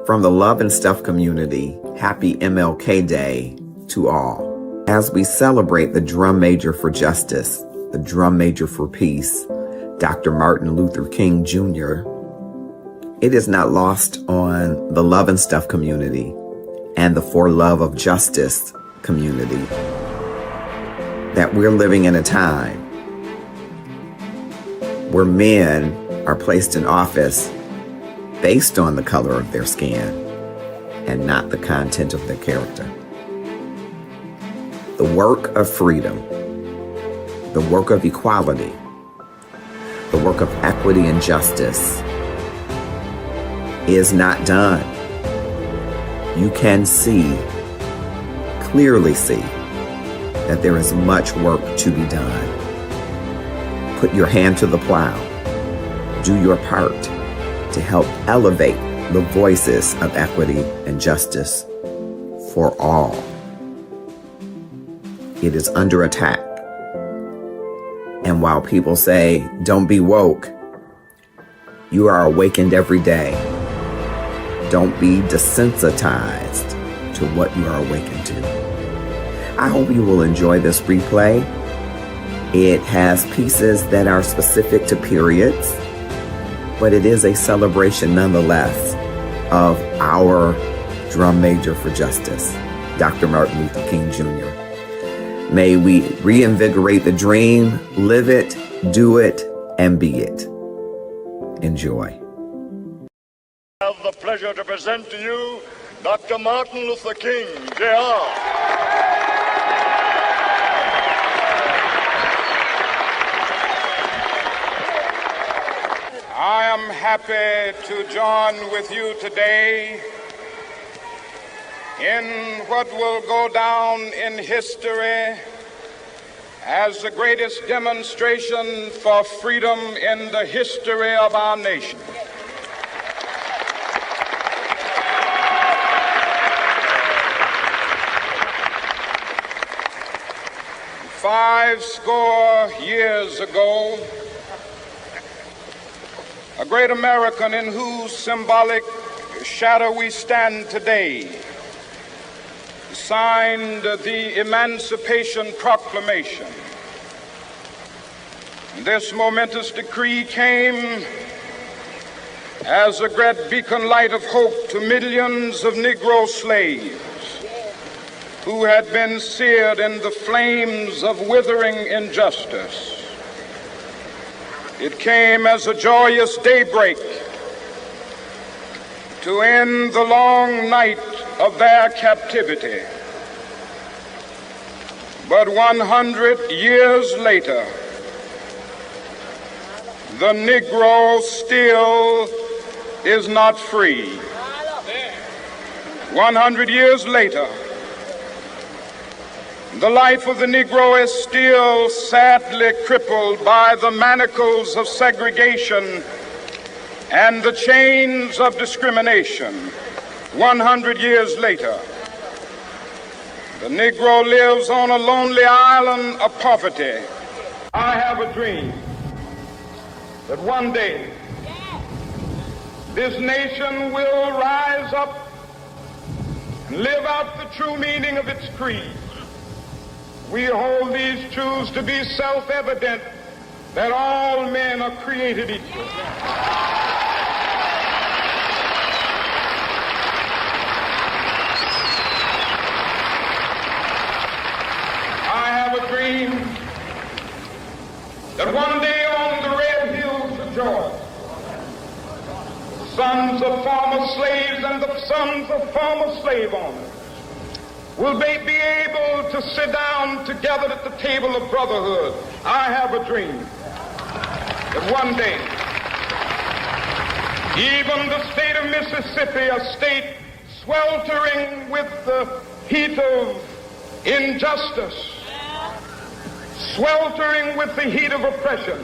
From the Love and Stuff community, happy MLK Day to all. As we celebrate the drum major for justice, the drum major for peace, Dr. Martin Luther King Jr., it is not lost on the Love and Stuff community and the For Love of Justice community that we're living in a time where men are placed in office based on the color of their skin and not the content of their character. The work of freedom, the work of equality, the work of equity and justice is not done. You can clearly see, that there is much work to be done. Put your hand to the plow. Do your part to help elevate the voices of equity and justice for all. It is under attack. And while people say, don't be woke, you are awakened every day. Don't be desensitized to what you are awakened to. I hope you will enjoy this replay. It has pieces that are specific to periods, but it is a celebration nonetheless of our drum major for justice, Dr. Martin Luther King Jr. May we reinvigorate the dream, live it, do it, and be it. Enjoy. I have the pleasure to present to you Dr. Martin Luther King, Jr. I am happy to join with you today in what will go down in history as the greatest demonstration for freedom in the history of our nation. Five score years ago, a great American in whose symbolic shadow we stand today signed the Emancipation Proclamation. This momentous decree came as a great beacon light of hope to millions of Negro slaves who had been seared in the flames of withering injustice. It came as a joyous daybreak to end the long night of their captivity. But 100 years later, the Negro still is not free. 100 years later, the life of the Negro is still sadly crippled by the manacles of segregation and the chains of discrimination. 100 years later, the Negro lives on a lonely island of poverty. I have a dream that one day this nation will rise up and live out the true meaning of its creed. We hold these truths to be self-evident, that all men are created equal. I have a dream that one day on the red hills of Georgia, the sons of former slaves and the sons of former slave owners will they be able to sit down together at the table of brotherhood. I have a dream that one day, even the state of Mississippi, a state sweltering with the heat of injustice, sweltering with the heat of oppression,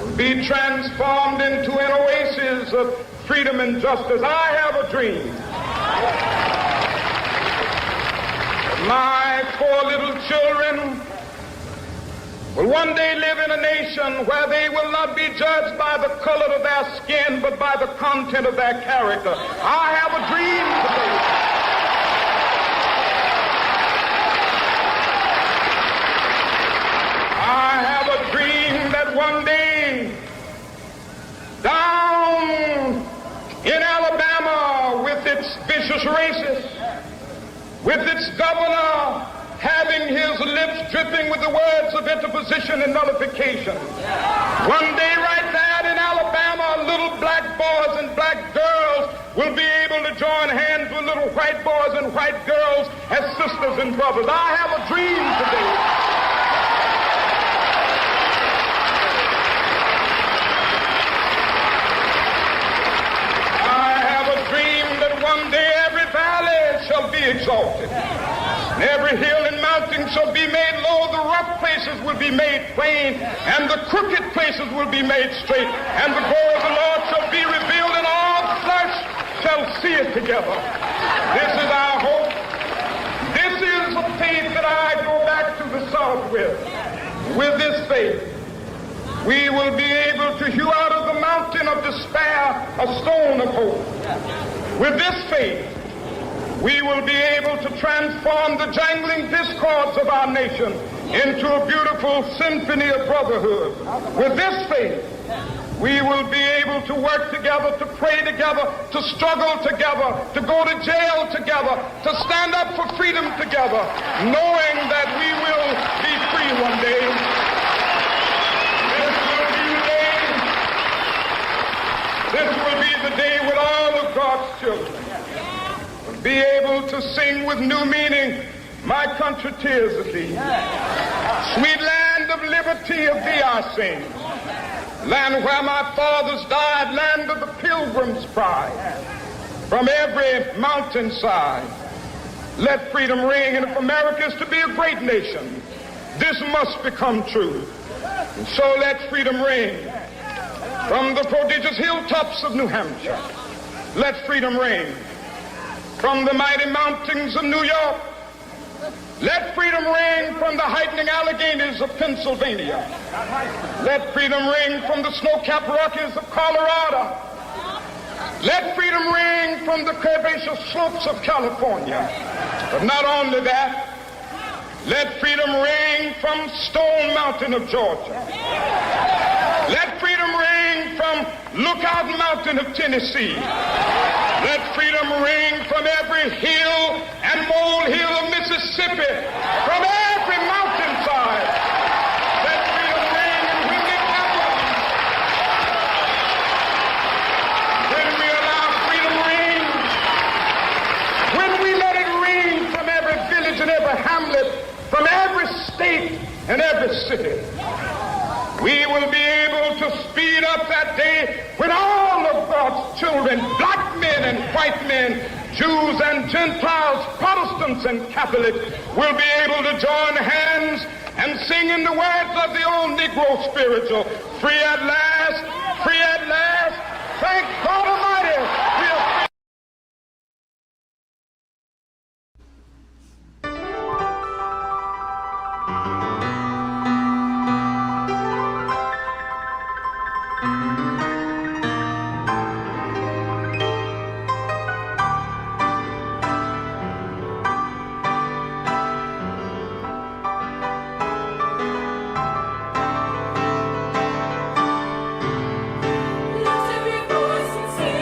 will be transformed into an oasis of freedom and justice. I have a dream. My 4 little children will one day live in a nation where they will not be judged by the color of their skin, but by the content of their character. I have a dream today. I have a dream that one day, down in Alabama, with its vicious racists, with its governor having his lips dripping with the words of interposition and nullification. One day right there in Alabama, little black boys and black girls will be able to join hands with little white boys and white girls as sisters and brothers. I have a dream today. I have a dream that one day every valley shall be exalted. And every hill and mountain shall be made low, the rough places will be made plain, and the crooked places will be made straight, and the glory of the Lord shall be revealed, and all flesh shall see it together. This is our hope. This is a faith that I go back to the South with. With this faith, we will be able to hew out of the mountain of despair a stone of hope. With this faith, we will be able to transform the jangling discords of our nation into a beautiful symphony of brotherhood. With this faith, we will be able to work together, to pray together, to struggle together, to go to jail together, to stand up for freedom together, knowing that we will be free one day. This will be the day when all of God's children be able to sing with new meaning, my country, 'tis of thee. Sweet land of liberty, of thee I sing. Land where my fathers died, land of the pilgrim's pride. From every mountainside, let freedom ring. And if America is to be a great nation, this must become true. And so let freedom ring. From the prodigious hilltops of New Hampshire, let freedom ring. From the mighty mountains of New York, let freedom ring. From the heightening Alleghenies of Pennsylvania, let freedom ring. From the snow-capped Rockies of Colorado, let freedom ring. From the curvaceous slopes of California. But not only that, let freedom ring from Stone Mountain of Georgia. Let freedom ring from Lookout Mountain of Tennessee. Let freedom ring from every hill and molehill of Mississippi, from every mountainside. Let freedom ring, and when it happens, when we allow freedom ring, when we let it ring from every village and every hamlet, from every state and every city, we will be able to speed up that day when all of God's children, black men and white men, Jews and Gentiles, Protestants and Catholics, will be able to join hands and sing in the words of the old Negro spiritual, free at last, free at last, thank God Almighty, we are free. Lift every voice and sing.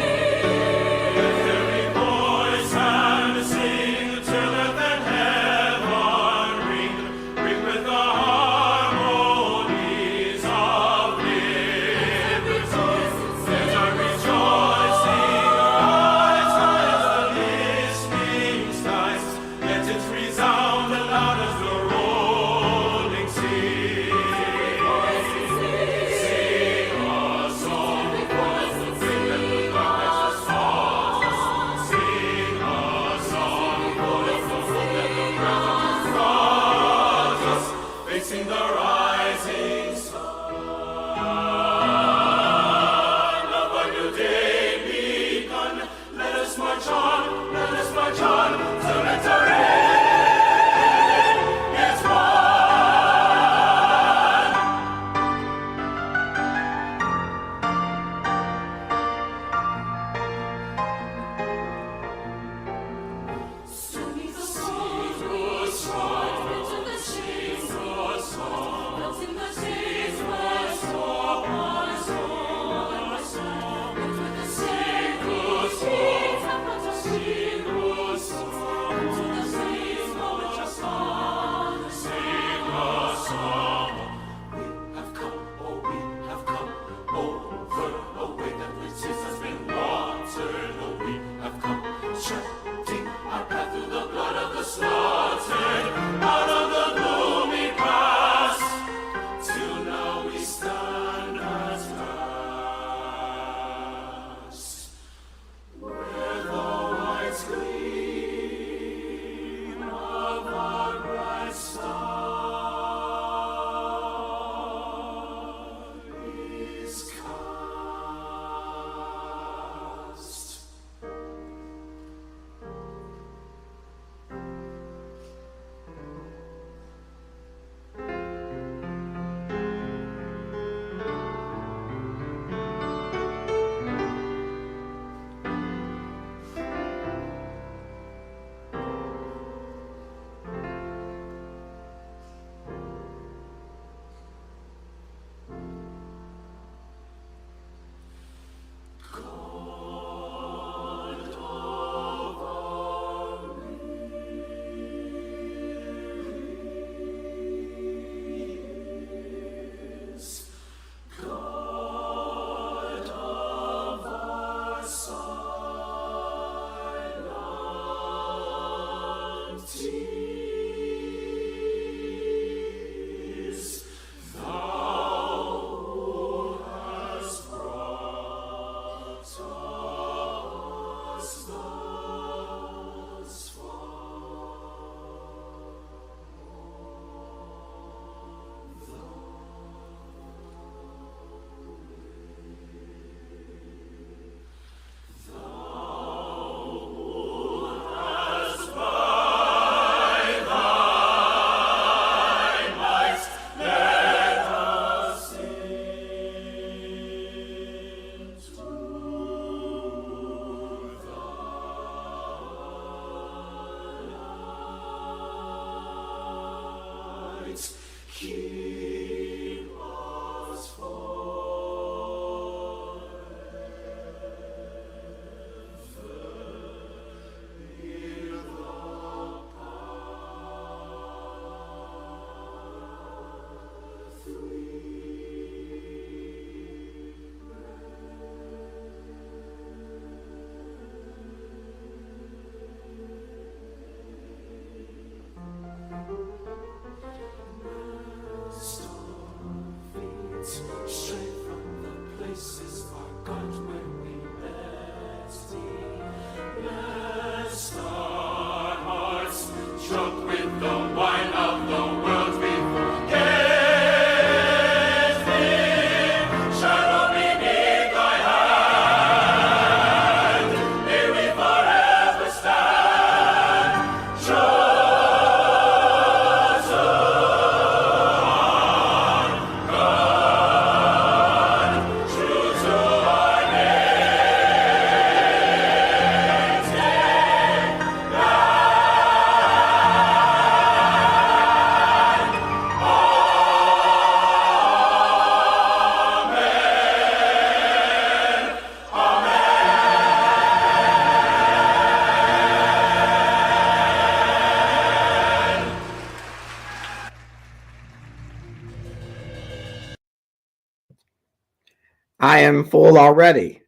I am full already.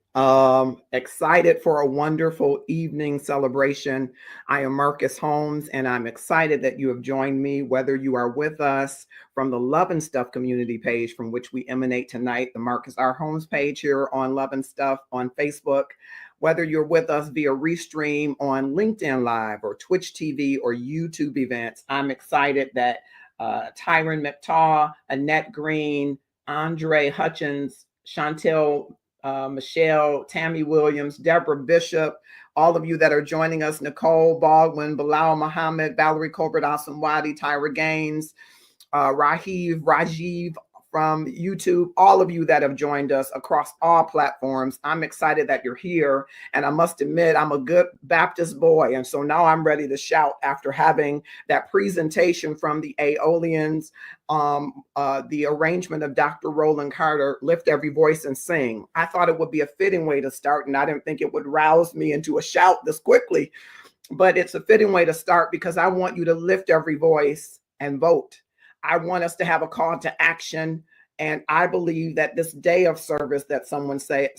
Excited for a wonderful evening celebration. I am Marcus Holmes, and I'm excited that you have joined me, whether you are with us from the Love and Stuff community page, from which we emanate tonight, the Marcus R. Holmes page here on Love and Stuff on Facebook, whether you're with us via Restream on LinkedIn Live or Twitch TV or YouTube events. I'm excited that Tyron McTaw, Annette Green, Andre Hutchins, Chantel, Michelle, Tammy Williams, Deborah Bishop, all of you that are joining us, Nicole Baldwin, Bilal Muhammad, Valerie Colbert, Asamwadi, Tyra Gaines, Rajiv from YouTube, all of you that have joined us across all platforms. I'm excited that you're here. And I must admit, I'm a good Baptist boy. And so now I'm ready to shout after having that presentation from the Aeolians, the arrangement of Dr. Roland Carter, Lift Every Voice and Sing. I thought it would be a fitting way to start, and I didn't think it would rouse me into a shout this quickly, but it's a fitting way to start because I want you to lift every voice and vote. I want us to have a call to action. And I believe that this day of service that some say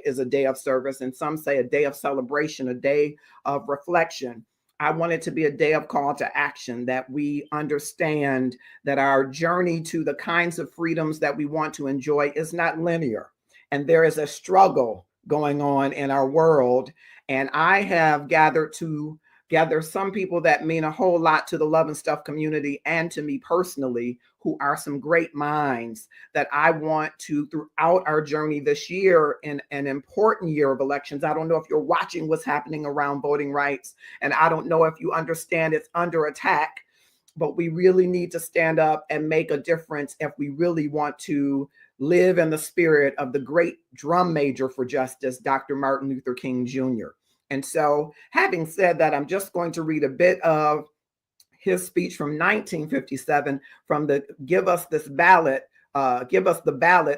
is a day of service, and some say a day of celebration, a day of reflection. I want it to be a day of call to action, that we understand that our journey to the kinds of freedoms that we want to enjoy is not linear. And there is a struggle going on in our world. And I have gathered some people that mean a whole lot to the Love and Stuff community and to me personally, who are some great minds that I want to, throughout our journey this year, in an important year of elections. I don't know if you're watching what's happening around voting rights, and I don't know if you understand it's under attack, but we really need to stand up and make a difference if we really want to live in the spirit of the great drum major for justice, Dr. Martin Luther King Jr. And so, having said that, I'm just going to read a bit of his speech from 1957 from the Give Us the Ballot,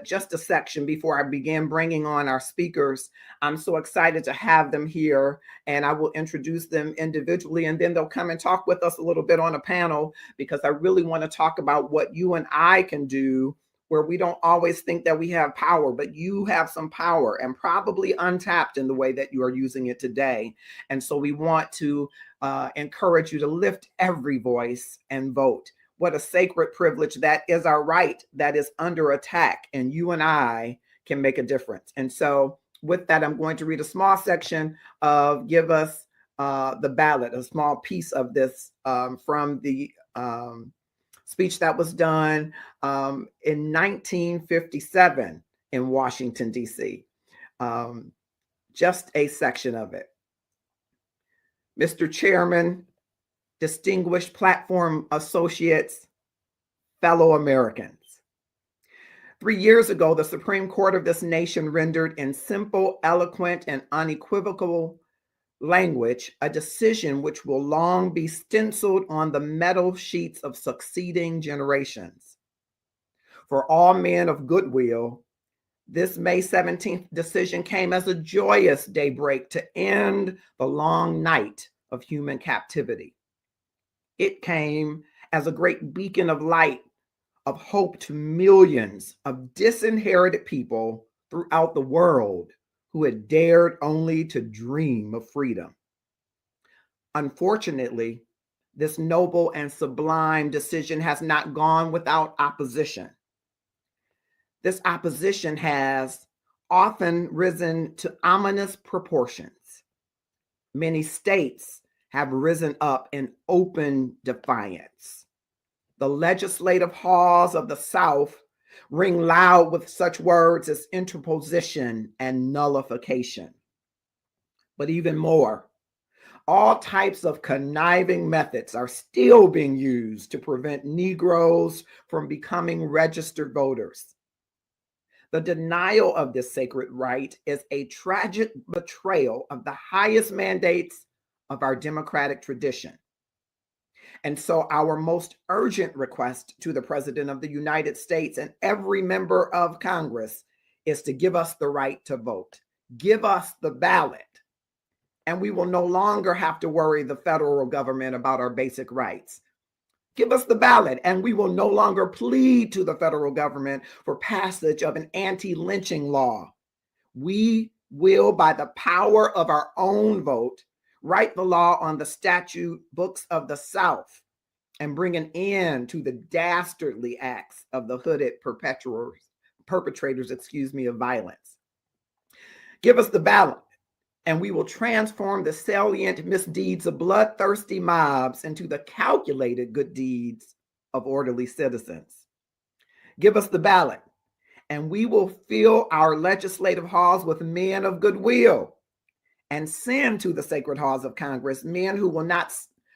just a section before I begin bringing on our speakers. I'm so excited to have them here, and I will introduce them individually, and then they'll come and talk with us a little bit on a panel, because I really want to talk about what you and I can do, where we don't always think that we have power, but you have some power, and probably untapped in the way that you are using it today. And so we want to encourage you to lift every voice and vote. What a sacred privilege. That is our right that is under attack, and you and I can make a difference. And so with that, I'm going to read a small section of Give Us the Ballot, a small piece of this from the speech that was done in 1957 in Washington, D.C. Just a section of it. Mr. Chairman, distinguished platform associates, fellow Americans. 3 years ago, the Supreme Court of this nation rendered in simple, eloquent, and unequivocal language a decision which will long be stenciled on the metal sheets of succeeding generations. For all men of goodwill, this May 17th decision came as a joyous daybreak to end the long night of human captivity. It came as a great beacon of light, of hope to millions of disinherited people throughout the world who had dared only to dream of freedom. Unfortunately, this noble and sublime decision has not gone without opposition. This opposition has often risen to ominous proportions. Many states have risen up in open defiance. The legislative halls of the South ring loud with such words as interposition and nullification. But even more, all types of conniving methods are still being used to prevent Negroes from becoming registered voters. The denial of this sacred right is a tragic betrayal of the highest mandates of our democratic tradition. And so our most urgent request to the President of the United States and every member of Congress is to give us the right to vote. Give us the ballot, and we will no longer have to worry the federal government about our basic rights. Give us the ballot, and we will no longer plead to the federal government for passage of an anti-lynching law. We will, by the power of our own vote, write the law on the statute books of the South and bring an end to the dastardly acts of the hooded perpetrators of violence. Give us the ballot, and we will transform the salient misdeeds of bloodthirsty mobs into the calculated good deeds of orderly citizens. Give us the ballot, and we will fill our legislative halls with men of goodwill and send to the sacred halls of Congress men who will not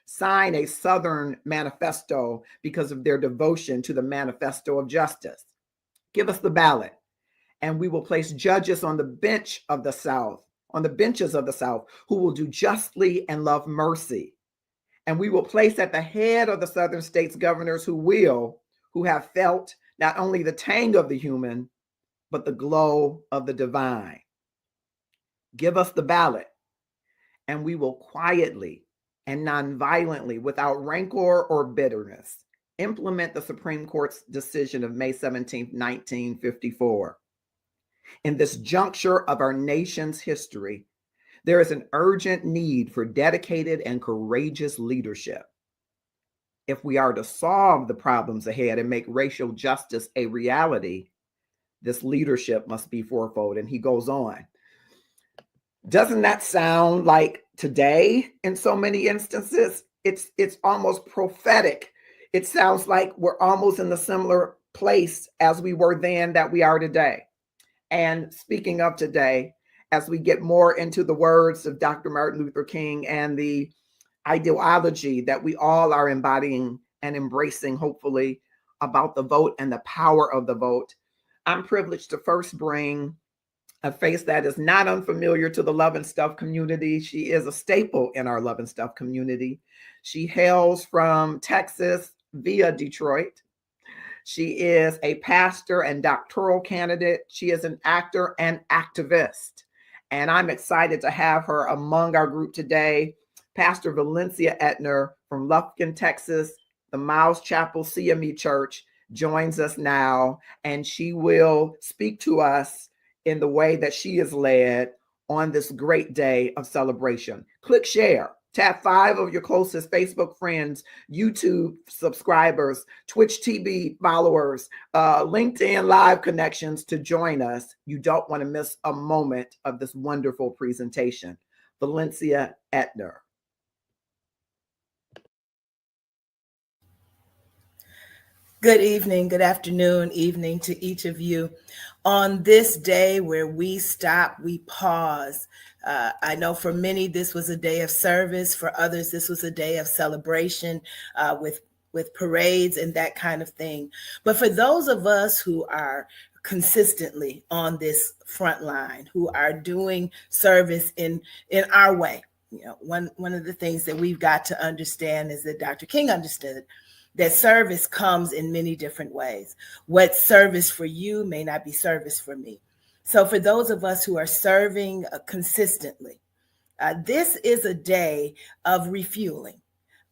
sign a Southern manifesto because of their devotion to the manifesto of justice. Give us the ballot, and we will place judges on the benches of the South, who will do justly and love mercy. And we will place at the head of the Southern states governors who have felt not only the tang of the human, but the glow of the divine. Give us the ballot, and we will quietly and nonviolently, without rancor or bitterness, implement the Supreme Court's decision of May 17, 1954. In this juncture of our nation's history, there is an urgent need for dedicated and courageous leadership. If we are to solve the problems ahead and make racial justice a reality, this leadership must be fourfold. And he goes on. Doesn't that sound like today in so many instances? It's almost prophetic. It sounds like we're almost in the similar place as we were then that we are today. And speaking of today, as we get more into the words of Dr. Martin Luther King and the ideology that we all are embodying and embracing, hopefully, about the vote and the power of the vote, I'm privileged to first bring a face that is not unfamiliar to the Love and Stuff community. She is a staple in our Love and Stuff community. She hails from Texas via Detroit. She is a pastor and doctoral candidate. She is an actor and activist. And I'm excited to have her among our group today. Pastor Valencia Etner from Lufkin, Texas, the Miles Chapel CME Church, joins us now, and she will speak to us in the way that she is led on this great day of celebration. Click share. Tap 5 of your closest Facebook friends, YouTube subscribers, Twitch TV followers, LinkedIn Live connections to join us. You don't want to miss a moment of this wonderful presentation. Valencia Etner. Good evening, good afternoon, evening to each of you. On this day where we stop, we pause. I know for many, this was a day of service. For others, this was a day of celebration with parades and that kind of thing. But for those of us who are consistently on this front line, who are doing service in our way, you know, one of the things that we've got to understand is that Dr. King understood that service comes in many different ways. What's service for you may not be service for me. So for those of us who are serving consistently, this is a day of refueling,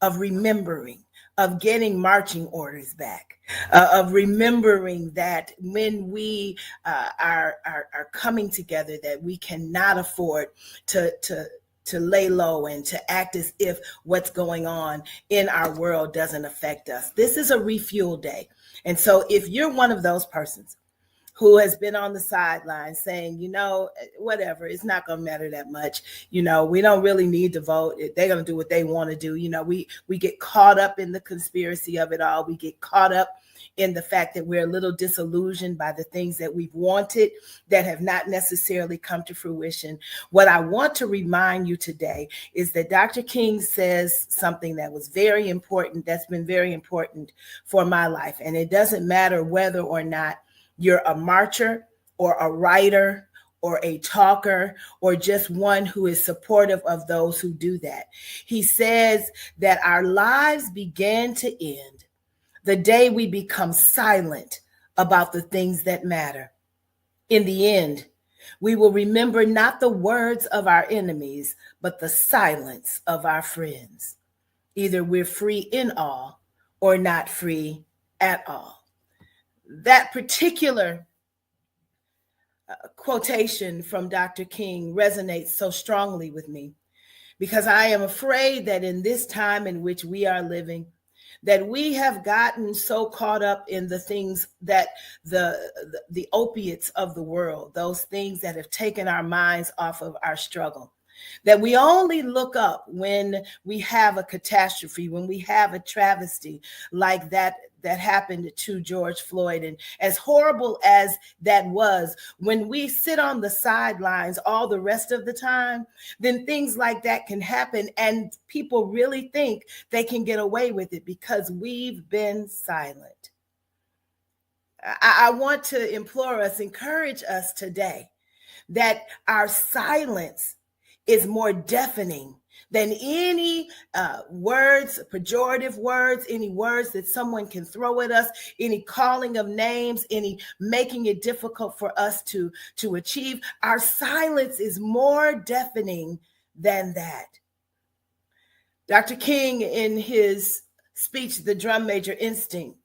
of remembering, of getting marching orders back, of remembering that when we are coming together, that we cannot afford to lay low and to act as if what's going on in our world doesn't affect us. This is a refuel day. And so if you're one of those persons who has been on the sidelines saying, you know, whatever, it's not going to matter that much. You know, we don't really need to vote. They're going to do what they want to do. You know, we get caught up in the conspiracy of it all. We get caught up in the fact that we're a little disillusioned by the things that we've wanted that have not necessarily come to fruition. What I want to remind you today is that Dr. King says something that was very important, that's been very important for my life. And it doesn't matter whether or not you're a marcher or a writer or a talker or just one who is supportive of those who do that. He says that our lives begin to end the day we become silent about the things that matter. In the end, we will remember not the words of our enemies, but the silence of our friends. Either we're free in all or not free at all. That particular quotation from Dr. King resonates so strongly with me because I am afraid that in this time in which we are living, that we have gotten so caught up in the things that the opiates of the world, those things that have taken our minds off of our struggle, that we only look up when we have a catastrophe, when we have a travesty like that happened to George Floyd. And as horrible as that was, when we sit on the sidelines all the rest of the time, then things like that can happen. And people really think they can get away with it because we've been silent. I want to implore us, encourage us today that our silence is more deafening than any words, pejorative words, any words that someone can throw at us, any calling of names, any making it difficult for us to achieve. Our silence is more deafening than that. Dr. King, in his speech, The Drum Major Instinct,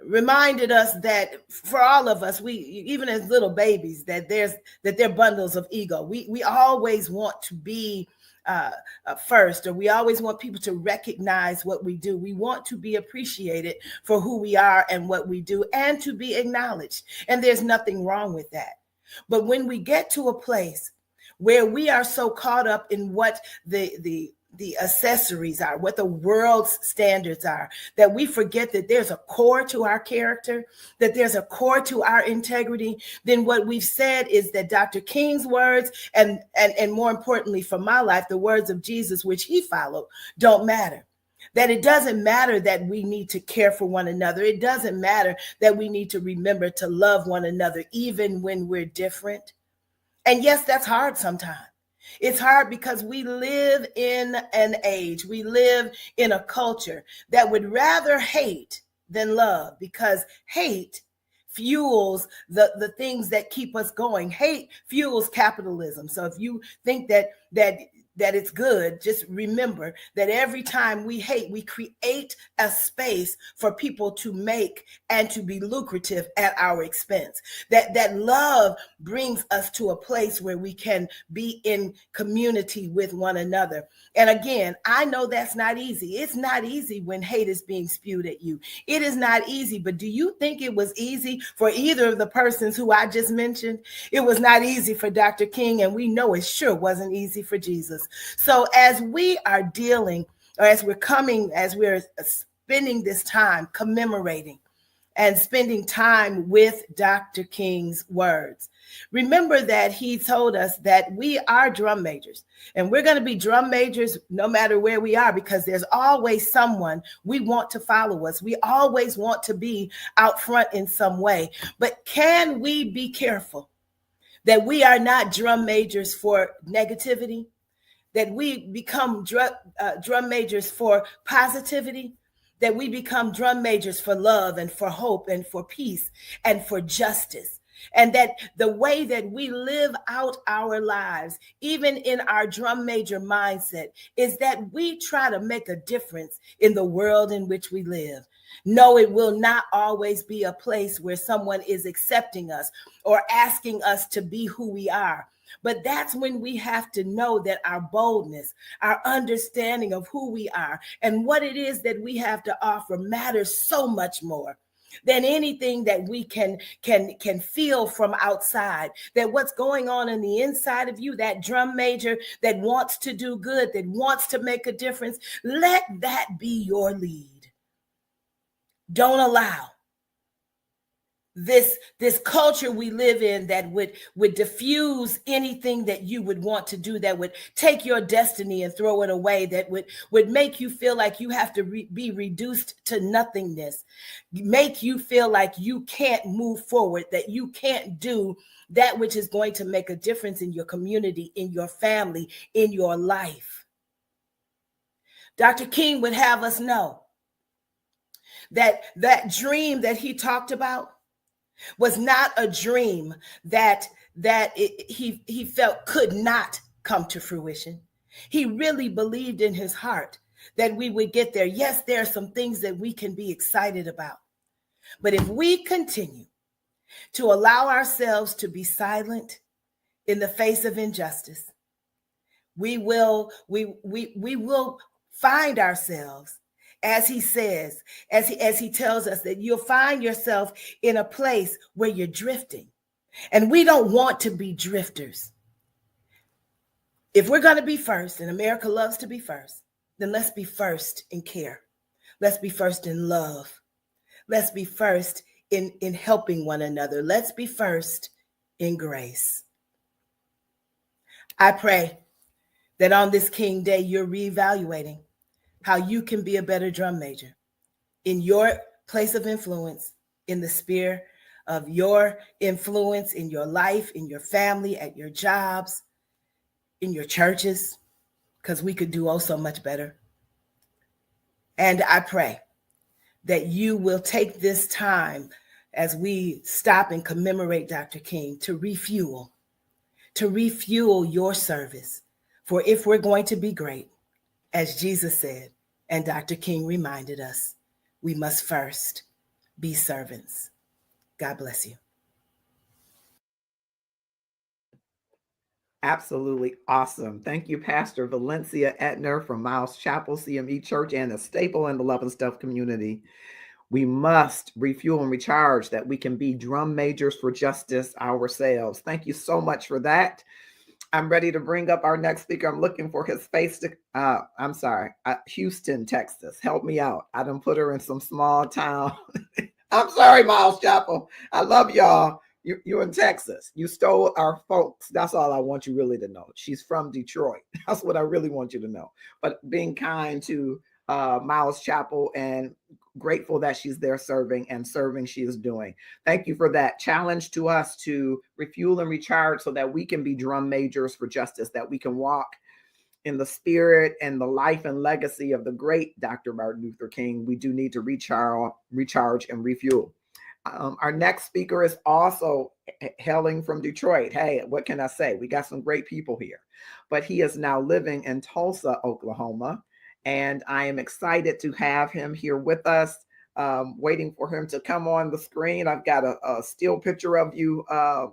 reminded us that for all of us, we, even as little babies, that they're bundles of ego. We always want to be first, or we always want people to recognize what we do. We want to be appreciated for who we are and what we do, and to be acknowledged. And there's nothing wrong with that. But when we get to a place where we are so caught up in what the accessories are, what the world's standards are, that we forget that there's a core to our character, that there's a core to our integrity, then what we've said is that Dr. King's words, and more importantly for my life, the words of Jesus, which he followed, don't matter. That it doesn't matter that we need to care for one another. It doesn't matter that we need to remember to love one another, even when we're different. And yes, that's hard sometimes. It's hard because we live in an age, we live in a culture that would rather hate than love, because hate fuels the things that keep us going. Hate fuels capitalism. So if you think that it's good, just remember that every time we hate, we create a space for people to make and to be lucrative at our expense. That love brings us to a place where we can be in community with one another. And again, I know that's not easy. It's not easy when hate is being spewed at you. It is not easy, but do you think it was easy for either of the persons who I just mentioned? It was not easy for Dr. King, and we know it sure wasn't easy for Jesus. So as we are dealing, or as we're spending this time commemorating and spending time with Dr. King's words, remember that he told us that we are drum majors, and we're going to be drum majors no matter where we are, because there's always someone we want to follow us. We always want to be out front in some way. But can we be careful that we are not drum majors for negativity, that we become drum majors for positivity, that we become drum majors for love and for hope and for peace and for justice, and that the way that we live out our lives, even in our drum major mindset, is that we try to make a difference in the world in which we live. No, it will not always be a place where someone is accepting us or asking us to be who we are. But that's when we have to know that our boldness, our understanding of who we are and what it is that we have to offer matters so much more than anything that we can feel from outside. That what's going on in the inside of you, that drum major that wants to do good, that wants to make a difference, let that be your lead. Don't allow this culture we live in that would diffuse anything that you would want to do, that would take your destiny and throw it away, that would make you feel like you have to be reduced to nothingness, make you feel like you can't move forward, that you can't do that which is going to make a difference in your community, in your family, in your life. Dr. King would have us know that dream that he talked about was not a dream that he felt could not come to fruition. He really believed in his heart that we would get there. Yes, there are some things that we can be excited about. But if we continue to allow ourselves to be silent in the face of injustice, we will find ourselves, as he says, as he tells us, that you'll find yourself in a place where you're drifting. And we don't want to be drifters. If we're going to be first, and America loves to be first, then let's be first in care. Let's be first in love. Let's be first in helping one another. Let's be first in grace. I pray that on this King Day, you're reevaluating how you can be a better drum major in your place of influence, in the sphere of your influence in your life, in your family, at your jobs, in your churches, because we could do oh so much better. And I pray that you will take this time as we stop and commemorate Dr. King to refuel your service. For if we're going to be great, as Jesus said, and Dr. King reminded us, we must first be servants. God bless you. Absolutely awesome. Thank you, Pastor Valencia Etner from Miles Chapel CME Church and a staple in the Love and Stuff community. We must refuel and recharge that we can be drum majors for justice ourselves. Thank you so much for that. I'm ready to bring up our next speaker. I'm looking for his face to, Houston, Texas. Help me out. I done put her in some small town. I'm sorry, Miles Chapel. I love y'all. You're in Texas. You stole our folks. That's all I want you really to know. She's from Detroit. That's what I really want you to know. But being kind to Miles Chapel and grateful that she's there serving she is doing. Thank you for that challenge to us to refuel and recharge so that we can be drum majors for justice, that we can walk in the spirit and the life and legacy of the great Dr. Martin Luther King. We do need to recharge and refuel. Our next speaker is also hailing from Detroit. Hey, what can I say? We got some great people here. But he is now living in Tulsa, Oklahoma. And I am excited to have him here with us, waiting for him to come on the screen. I've got a still picture of you, a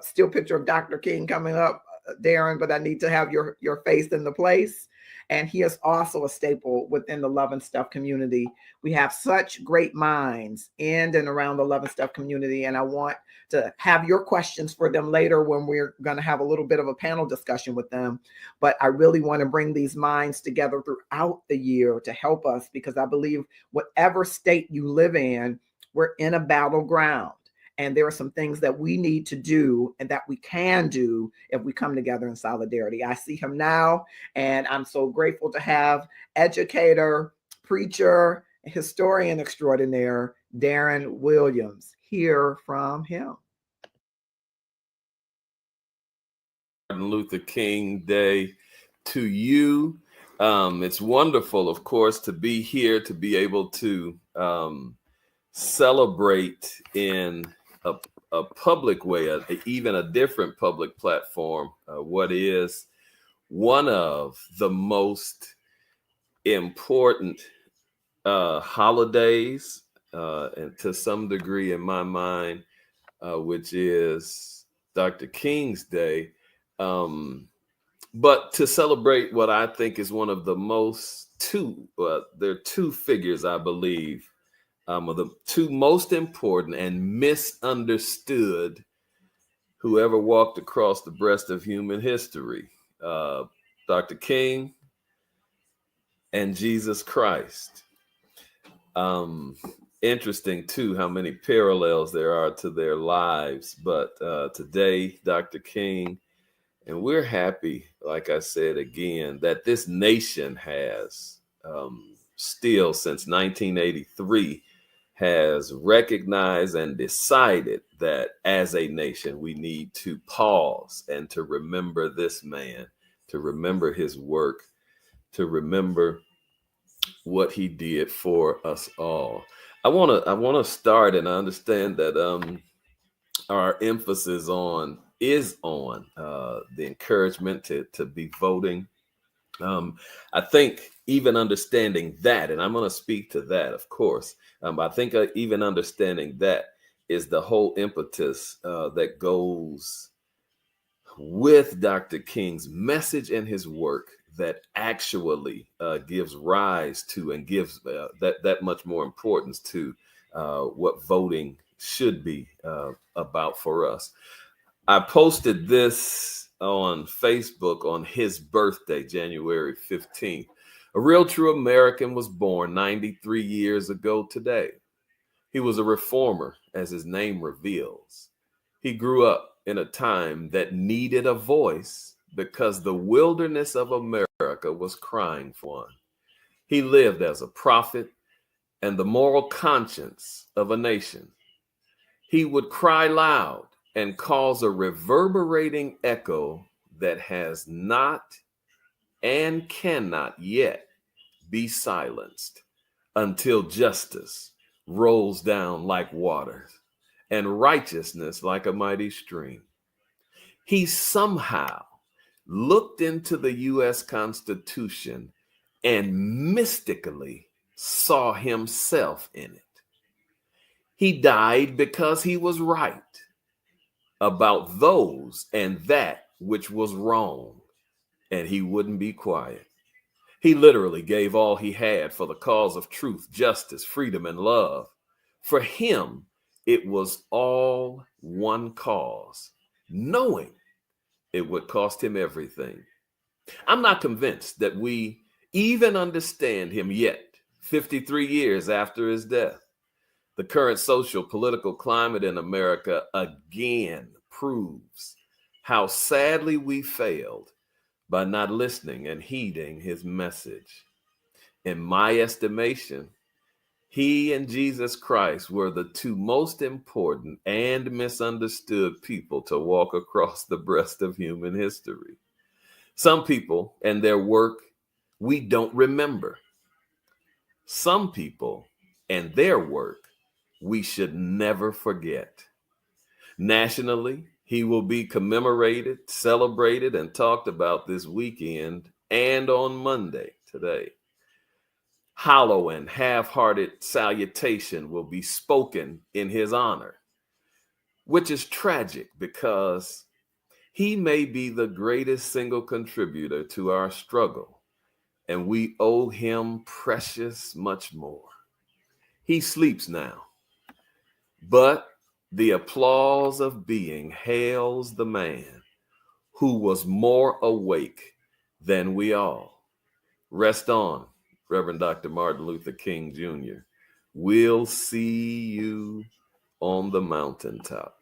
still picture of Dr. King coming up, Darren, but I need to have your face in the place. And he is also a staple within the Love and Stuff community. We have such great minds in and around the Love and Stuff community. And I want to have your questions for them later when we're going to have a little bit of a panel discussion with them. But I really want to bring these minds together throughout the year to help us, because I believe whatever state you live in, we're in a battleground. And there are some things that we need to do and that we can do if we come together in solidarity. I see him now, and I'm so grateful to have educator, preacher, historian extraordinaire, Darren Williams. Hear from him. Martin Luther King Day to you. It's wonderful, of course, to be here, to be able to celebrate in a public way, even a different public platform, what is one of the most important holidays, and to some degree in my mind, which is Dr. King's Day. But to celebrate what I think is one of the there are two figures, I believe, are the two most important and misunderstood who ever walked across the breast of human history. Dr. King and Jesus Christ. Interesting, too, how many parallels there are to their lives. But today, Dr. King, and we're happy, like I said again, that this nation has still, since 1983, has recognized and decided that as a nation, we need to pause and to remember this man, to remember his work, to remember what he did for us all. I want to start, and I understand that our emphasis is on the encouragement to be voting I think even understanding that, and I'm going to speak to that, of course. I think even understanding that is the whole impetus that goes with Dr. King's message and his work that actually gives rise to and gives that much more importance to what voting should be about for us. I posted this on Facebook on his birthday, January 15th. A real true American was born 93 years ago today. He was a reformer, as his name reveals. He grew up in a time that needed a voice because the wilderness of America was crying for one. He lived as a prophet and the moral conscience of a nation. He would cry loud and cause a reverberating echo that has not and cannot yet be silenced until justice rolls down like waters and righteousness like a mighty stream. He somehow looked into the U.S. Constitution and mystically saw himself in it. He died because he was right about those and that which was wrong, and he wouldn't be quiet. He literally gave all he had for the cause of truth, justice, freedom, and love. For him, it was all one cause, knowing it would cost him everything. I'm not convinced that we even understand him yet, 53 years after his death. The current social political climate in America again proves how sadly we failed by not listening and heeding his message. In my estimation, he and Jesus Christ were the two most important and misunderstood people to walk across the breast of human history. Some people and their work we don't remember. Some people and their work we should never forget. Nationally, he will be commemorated, celebrated, and talked about this weekend and on Monday today. Hollow and half-hearted salutation will be spoken in his honor, which is tragic because he may be the greatest single contributor to our struggle, and we owe him precious much more. He sleeps now, but the applause of being hails the man who was more awake than we all. Rest on, Reverend Dr. Martin Luther King Jr. We'll see you on the mountaintop.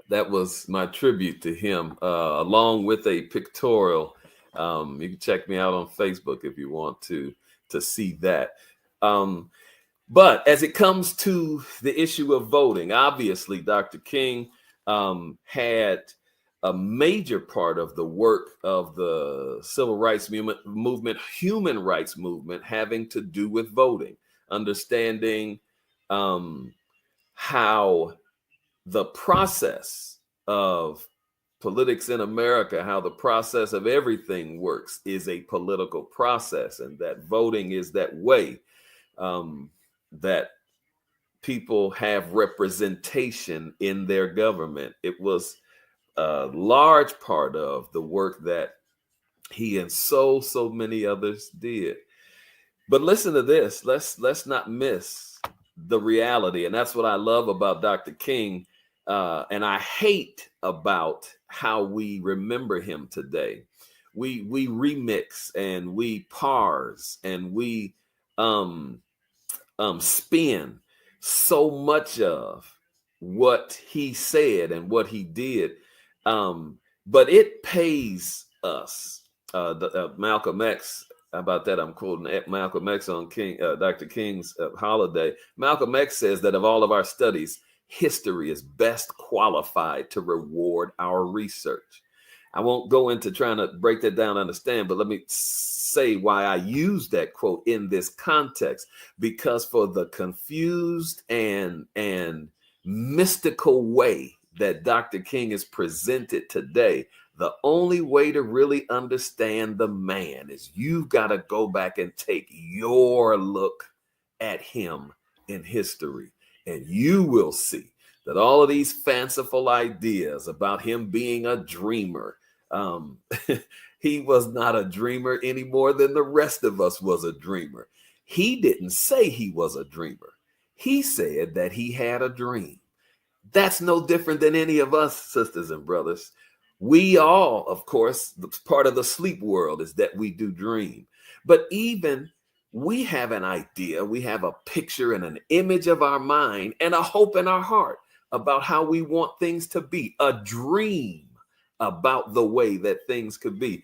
That was my tribute to him, along with a pictorial. You can check me out on Facebook if you want to see that. But as it comes to the issue of voting, obviously, Dr. King had a major part of the work of the civil rights movement, human rights movement, having to do with voting, understanding how the process of politics in America, how the process of everything works is a political process, and that voting is that way. That people have representation in their government. It was a large part of the work that he and so many others did. But listen to this. Let's not miss the reality. And that's what I love about Dr. King. And I hate about how we remember him today. We remix and we parse and we spin so much of what he said and what he did. But it pays us. Malcolm X, how about that? I'm quoting Malcolm X on Dr. King's holiday. Malcolm X says that of all of our studies, history is best qualified to reward our research. I won't go into trying to break that down, understand, but let me say why I use that quote in this context, because for the confused and mystical way that Dr. King is presented today, The only way to really understand the man is you've got to go back and take your look at him in history. And you will see that all of these fanciful ideas about him being a dreamer, he was not a dreamer any more than the rest of us was a dreamer. He didn't say he was a dreamer. He said that he had a dream. That's no different than any of us, sisters and brothers. We all, of course, part of the sleep world is that we do dream. But even we have an idea, we have a picture and an image of our mind and a hope in our heart about how we want things to be, a dream about the way that things could be.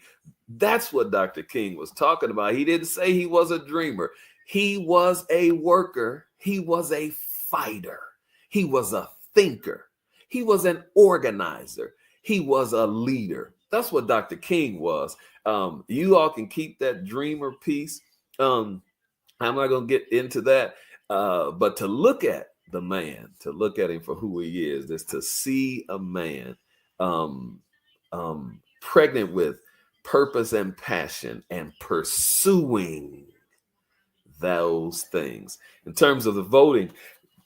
That's what Dr. King was talking about. He didn't say he was a dreamer. He was a worker. He was a fighter. He was a thinker. He was an organizer. He was a leader. That's what Dr. King was. You all can keep that dreamer piece. I'm not going to get into that. But to look at the man, to look at him for who he is to see a man pregnant with purpose and passion and pursuing those things. In terms of the voting,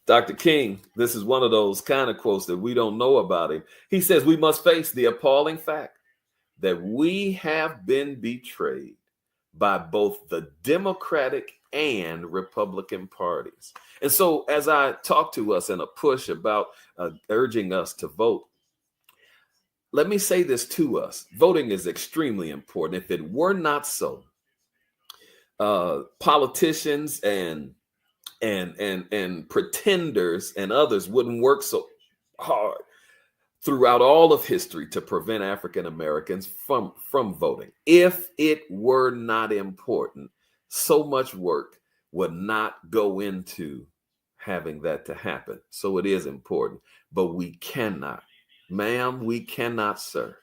Dr. King, this is one of those kind of quotes that we don't know about him. He says, we must face the appalling fact that we have been betrayed by both the Democratic and Republican parties. And so as I talk to us in a push about urging us to vote, let me say this to us. Voting is extremely important. If it were not so, politicians and pretenders and others wouldn't work so hard throughout all of history to prevent African Americans from voting. If it were not important, so much work would not go into having that to happen. So it is important, but we cannot, ma'am, we cannot, sir,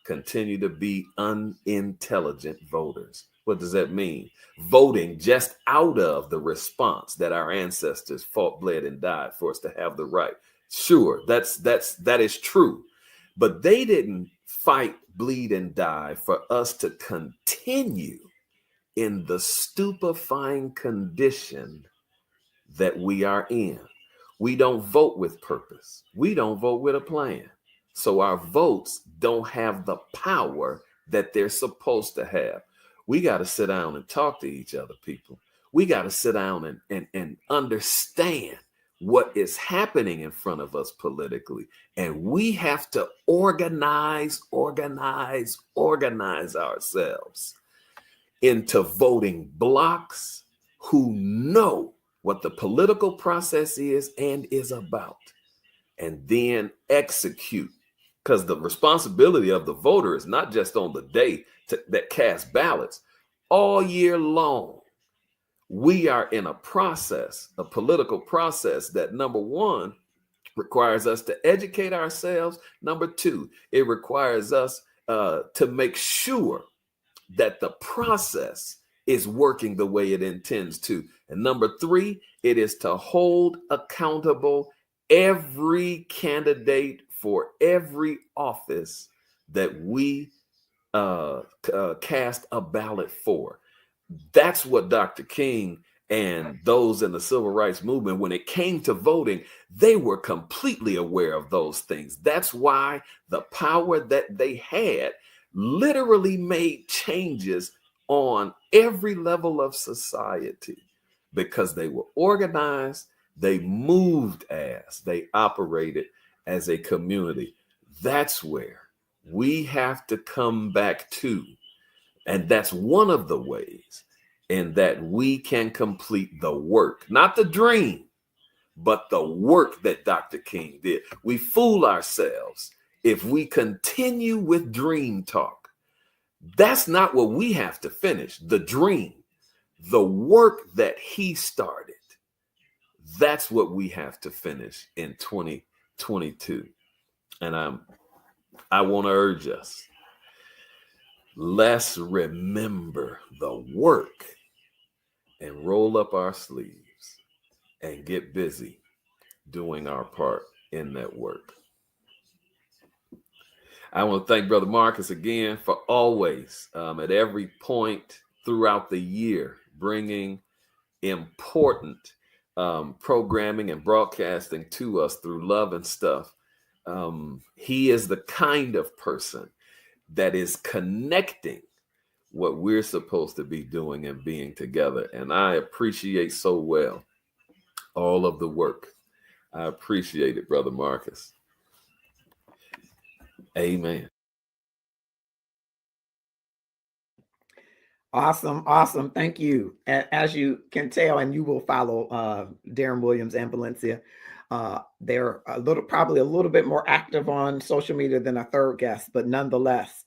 continue to be unintelligent voters. What does that mean? Voting just out of the response that our ancestors fought, bled, and died for us to have the right. Sure, that is true. But they didn't fight, bleed, and die for us to continue in the stupefying condition that we are in. We don't vote with purpose. We don't vote with a plan. So our votes don't have the power that they're supposed to have. We got to sit down and talk to each other, people. We got to sit down and understand what is happening in front of us politically. And we have to organize ourselves into voting blocks who know what the political process is and is about, and then execute. Because the responsibility of the voter is not just on the day that cast ballots. All year long, we are in a process, a political process that, number one, requires us to educate ourselves. Number two, it requires us to make sure that the process is working the way it intends to. And number three, it is to hold accountable every candidate for every office that we cast a ballot for. That's what Dr. King and those in the civil rights movement, when it came to voting, they were completely aware of those things. That's why the power that they had literally made changes on every level of society, because they were organized, they moved as, they operated as a community. That's where we have to come back to. And that's one of the ways in that we can complete the work, not the dream, but the work that Dr. King did. We fool ourselves if we continue with dream talk. That's not what we have to finish. The dream, the work that he started, that's what we have to finish in 2022. And I want to urge us, let's remember the work and roll up our sleeves and get busy doing our part in that work. I want to thank Brother Marcus again for always, at every point throughout the year, bringing important programming and broadcasting to us through Love and Stuff. He is the kind of person that is connecting what we're supposed to be doing and being together. And I appreciate so well all of the work. I appreciate it, Brother Marcus. Amen. Awesome. Awesome. Thank you. As you can tell, and you will follow Darren Williams and Valencia, they're probably a little bit more active on social media than our third guest, but nonetheless,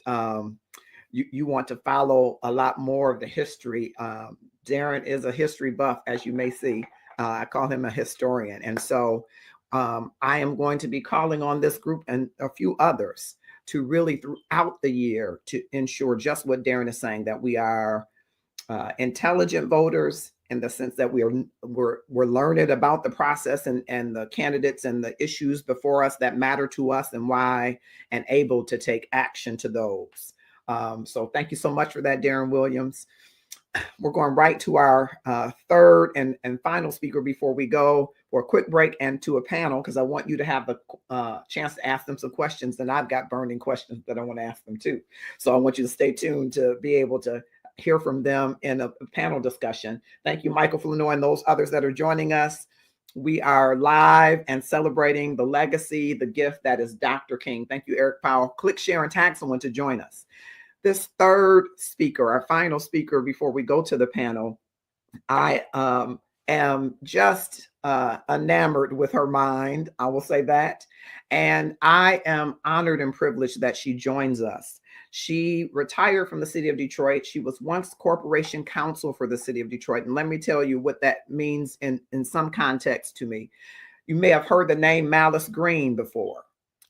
you want to follow a lot more of the history. Darren is a history buff, as you may see. I call him a historian. And so I am going to be calling on this group and a few others to really throughout the year to ensure just what Darren is saying, that we are intelligent voters in the sense that we're learning about the process and the candidates and the issues before us that matter to us and why, and able to take action to those. So thank you so much for that, Darren Williams. We're going right to our third and final speaker before we go for a quick break and to a panel, because I want you to have the chance to ask them some questions, and I've got burning questions that I want to ask them too. So I want you to stay tuned to be able to hear from them in a panel discussion. Thank you, Michael Flanoy, and those others that are joining us. We are live and celebrating the legacy, the gift that is Dr. King. Thank you, Eric Powell. Click, share, and tag someone to join us. This third speaker, our final speaker before we go to the panel, I am just enamored with her mind, I will say that. And I am honored and privileged that she joins us. She retired from the city of Detroit. She was once corporation counsel for the city of Detroit. And let me tell you what that means in some context to me. You may have heard the name Malice Green before.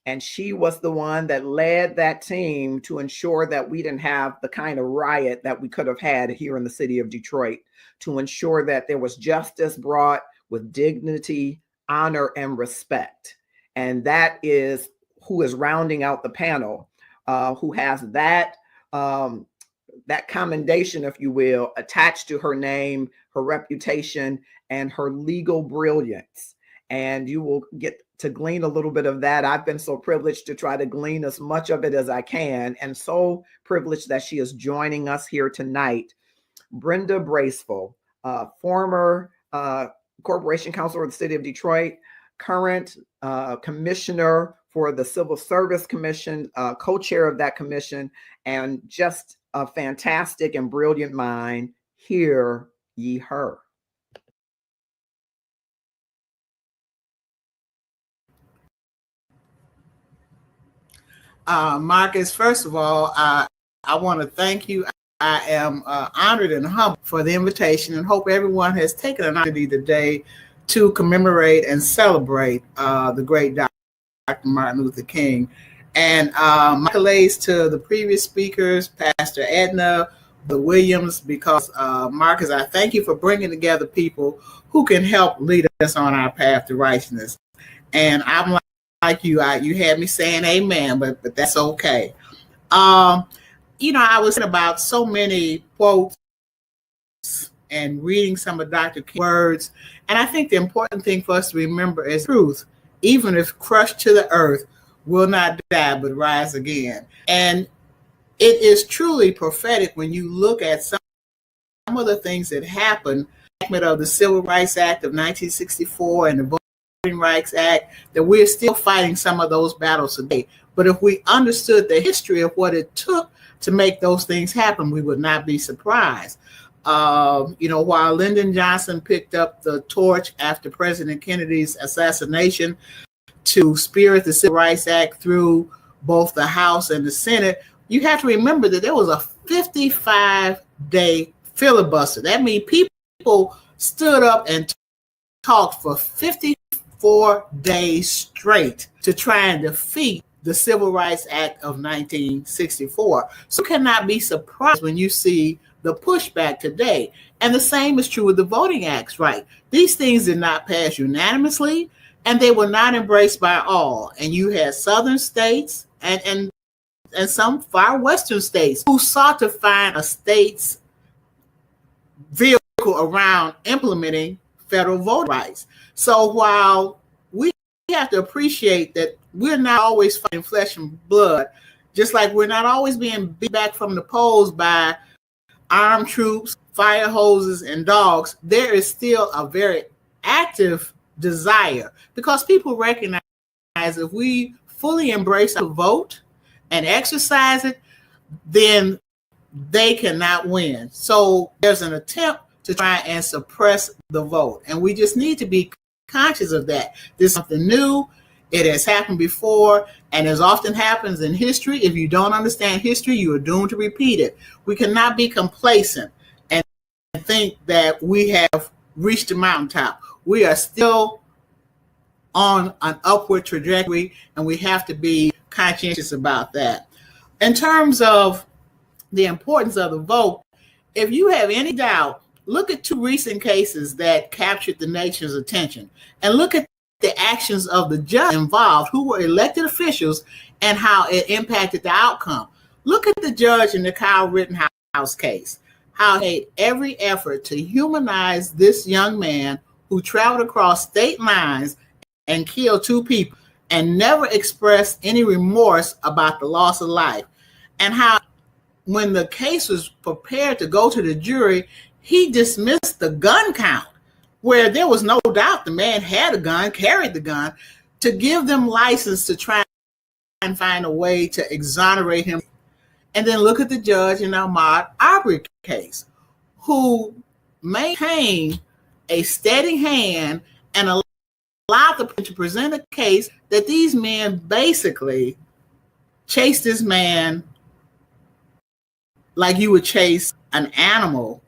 And she was the one that led that team to ensure that we didn't have the kind of riot that we could have had here in the city of Detroit, to ensure that there was justice brought with dignity, honor, and respect. And that is who is rounding out the panel, who has that commendation, if you will, attached to her name, her reputation, and her legal brilliance. And you will get to glean a little bit of that. I've been so privileged to try to glean as much of it as I can, and so privileged that she is joining us here tonight. Brenda Braceful, former corporation counsel of the city of Detroit, current commissioner for the Civil Service Commission, co-chair of that commission, and just a fantastic and brilliant mind. Hear ye her. Marcus, first of all, I want to thank you. I am honored and humbled for the invitation, and hope everyone has taken an opportunity today to commemorate and celebrate the great Dr. Martin Luther King. And my accolades to the previous speakers, Pastor Edna, the Williams, because Marcus, I thank you for bringing together people who can help lead us on our path to righteousness. And I'm like you had me saying amen, but that's okay. I was thinking about so many quotes and reading some of Dr. King's words. And I think the important thing for us to remember is truth, even if crushed to the earth, will not die, but rise again. And it is truly prophetic when you look at some of the things that happened, of the Civil Rights Act of 1964 and the Voting Rights Act, that we're still fighting some of those battles today. But if we understood the history of what it took to make those things happen, we would not be surprised. While Lyndon Johnson picked up the torch after President Kennedy's assassination to spearhead the Civil Rights Act through both the House and the Senate, you have to remember that there was a 55-day filibuster. That means people stood up and talked for 54 days straight to try and defeat the Civil Rights Act of 1964. So you cannot be surprised when you see the pushback today. And the same is true with the Voting Acts, right? These things did not pass unanimously, and they were not embraced by all. And you had southern states and and some far western states who sought to find a state's vehicle around implementing federal voting rights. So while we have to appreciate that we're not always fighting flesh and blood, just like we're not always being beat back from the polls by armed troops, fire hoses, and dogs, there is still a very active desire, because people recognize if we fully embrace the vote and exercise it, then they cannot win. So there's an attempt to try and suppress the vote, and we just need to be conscious of that. This is something new. It has happened before, and as often happens in history, if you don't understand history, you are doomed to repeat it. We cannot be complacent and think that we have reached the mountaintop. We are still on an upward trajectory, and we have to be conscientious about that. In terms of the importance of the vote, if you have any doubt, look at two recent cases that captured the nation's attention, and look at the actions of the judges involved who were elected officials and how it impacted the outcome. Look at the judge in the Kyle Rittenhouse case, how he made every effort to humanize this young man who traveled across state lines and killed two people and never expressed any remorse about the loss of life. And how when the case was prepared to go to the jury, he dismissed the gun count, where there was no doubt the man had a gun, carried the gun, to give them license to try and find a way to exonerate him. And then look at the judge in the Ahmaud Arbery case, who maintained a steady hand and allowed the to present a case that these men basically chased this man like you would chase an animal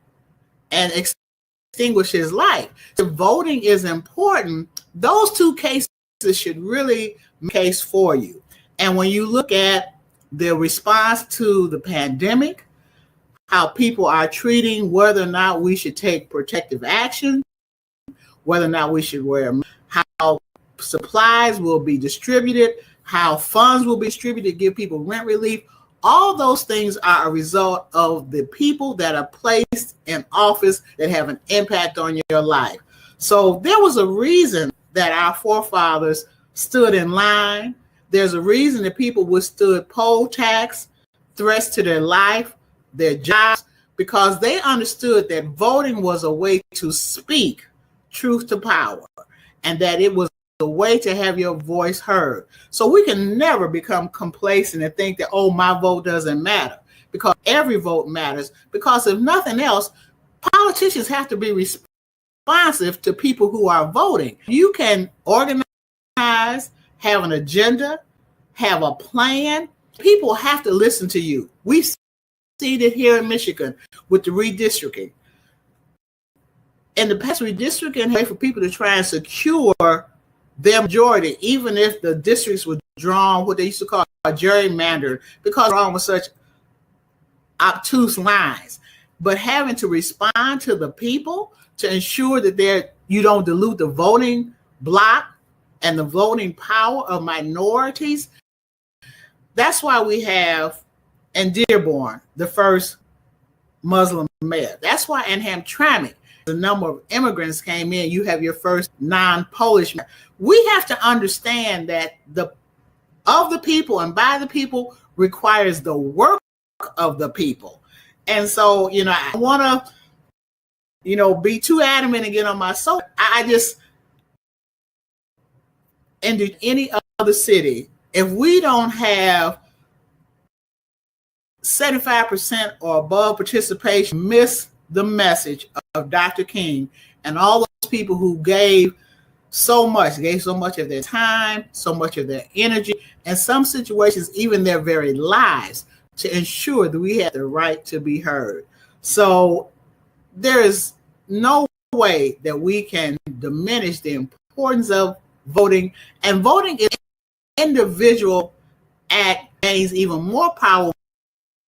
and extinguish his life. The voting is important. Those two cases should really make a case for you. And when you look at the response to the pandemic, how people are treating whether or not we should take protective action, whether or not we should wear, how supplies will be distributed, how funds will be distributed to give people rent relief, all those things are a result of the people that are placed in office that have an impact on your life. So there was a reason that our forefathers stood in line. There's a reason that people withstood poll tax, threats to their life, their jobs, because they understood that voting was a way to speak truth to power, and that it was a way to have your voice heard. So we can never become complacent and think that, oh, my vote doesn't matter, because every vote matters. Because if nothing else, politicians have to be responsive to people who are voting. You can organize, have an agenda, have a plan. People have to listen to you. We've seen it here in Michigan with the redistricting. In the past, redistricting way for people to try and secure their majority, even if the districts were drawn what they used to call a gerrymander, because drawn with such obtuse lines. But having to respond to the people to ensure that you don't dilute the voting block and the voting power of minorities. That's why we have in Dearborn the first Muslim mayor. That's why in Hamtramck, the number of immigrants came in, you have your first non-Polish mayor. We have to understand that of the people and by the people requires the work of the people. And so, I want to, be too adamant and get on my soul. In any other city, if we don't have 75% or above participation, miss the message of Dr. King and all those people who gave so much of their time, so much of their energy, and some situations, even their very lives, to ensure that we have the right to be heard. So there is no way that we can diminish the importance of voting, and voting is an individual act gains even more power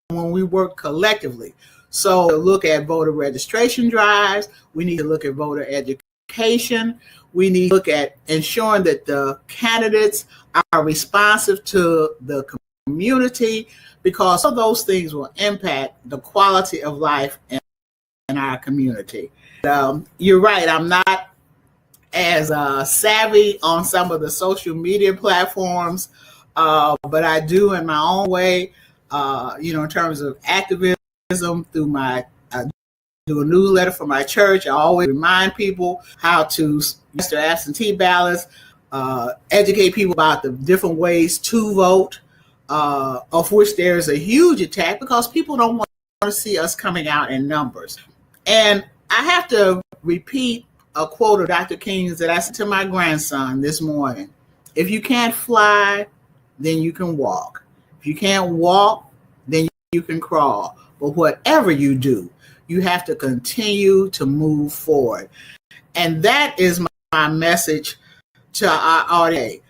when we work collectively. So look at voter registration drives. We need to look at voter education. We need to look at ensuring that the candidates are responsive to the community, because all those things will impact the quality of life in our community. You're right, I'm not as savvy on some of the social media platforms, but I do in my own way, in terms of activism through my do a newsletter for my church. I always remind people how to register absentee ballots, educate people about the different ways to vote, of which there's a huge attack because people don't want to see us coming out in numbers. And I have to repeat a quote of Dr. King's that I said to my grandson this morning. If you can't fly, then you can walk. If you can't walk, then you can crawl. But whatever you do, you have to continue to move forward. And that is my message to our audience.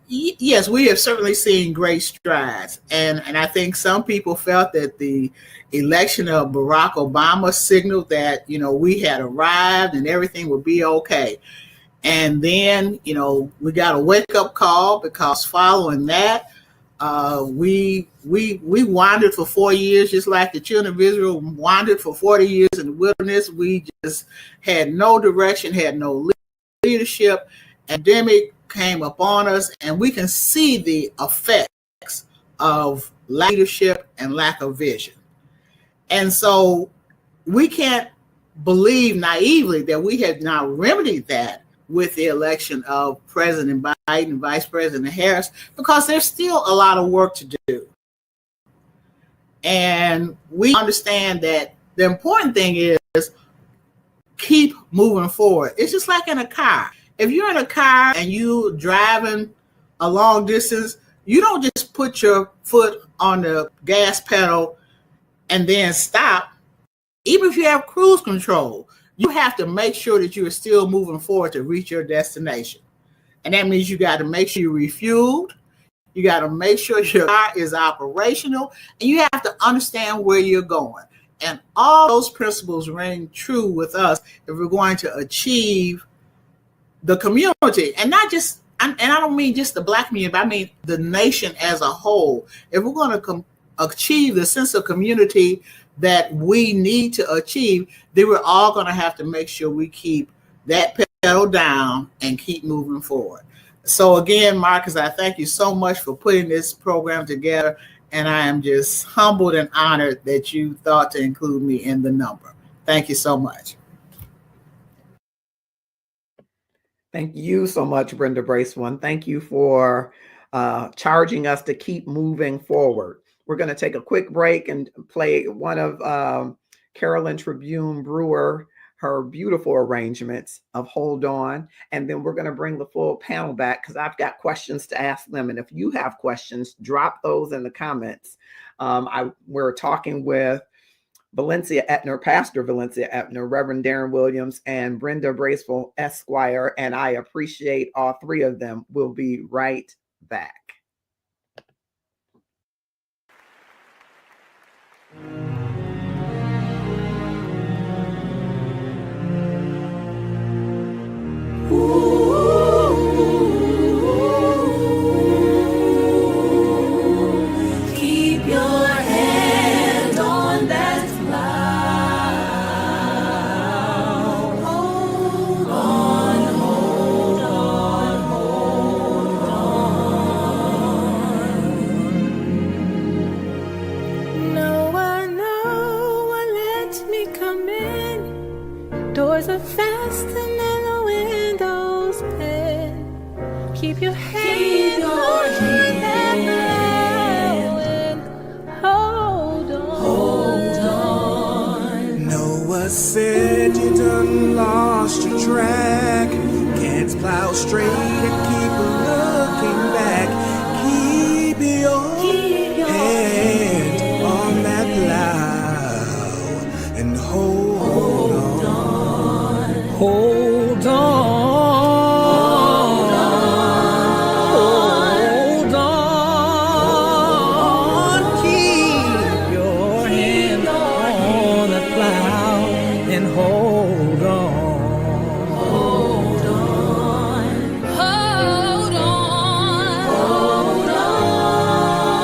Yes, we have certainly seen great strides. And I think some people felt that the election of Barack Obama signaled that, we had arrived and everything would be okay. And then, we got a wake-up call because following that, we wandered for 4 years, just like the children of Israel wandered for 40 years in the wilderness. We just had no direction, had no leadership. Pandemic came upon us, and we can see the effects of leadership and lack of vision. And so we can't believe naively that we have now remedied that with the election of President Biden and Vice President Harris, because there's still a lot of work to do. And we understand that the important thing is keep moving forward. It's just like in a car. If you're in a car and you're driving a long distance, you don't just put your foot on the gas pedal and then stop. Even if you have cruise control, you have to make sure that you are still moving forward to reach your destination. And that means you got to make sure you're refueled. You got to make sure your car is operational, and you have to understand where you're going. And all those principles ring true with us if we're going to achieve the community, and not just, and I don't mean just the Black community, but I mean the nation as a whole. If we're going to achieve the sense of community that we need to achieve, then we're all going to have to make sure we keep that pedal down and keep moving forward. So again, Marcus, I thank you so much for putting this program together, and I am just humbled and honored that you thought to include me in the number. Thank you so much. Thank you so much, Brenda Bracewell. Thank you for charging us to keep moving forward. We're going to take a quick break and play one of Carolyn Tribune Brewer, her beautiful arrangements of Hold On. And then we're going to bring the full panel back because I've got questions to ask them. And if you have questions, drop those in the comments. We're talking with Valencia Etner, Pastor Valencia Etner, Reverend Darren Williams, and Brenda Bracewell, Esquire, and I appreciate all three of them. We'll be right back. Keep your hand on that plow. Hold on, hold on, hold on. No one let me come in. Doors are fastened and the windows bent. Keep your hand on that plow and hold on. Hold on. Noah said you done lost your track. Can't plow straight and keep looking back. Keep your hand on that plow and hold on. Hold on. Hold on. Keep your hand on the plow and hold on. Hold on. Hold on. Hold on.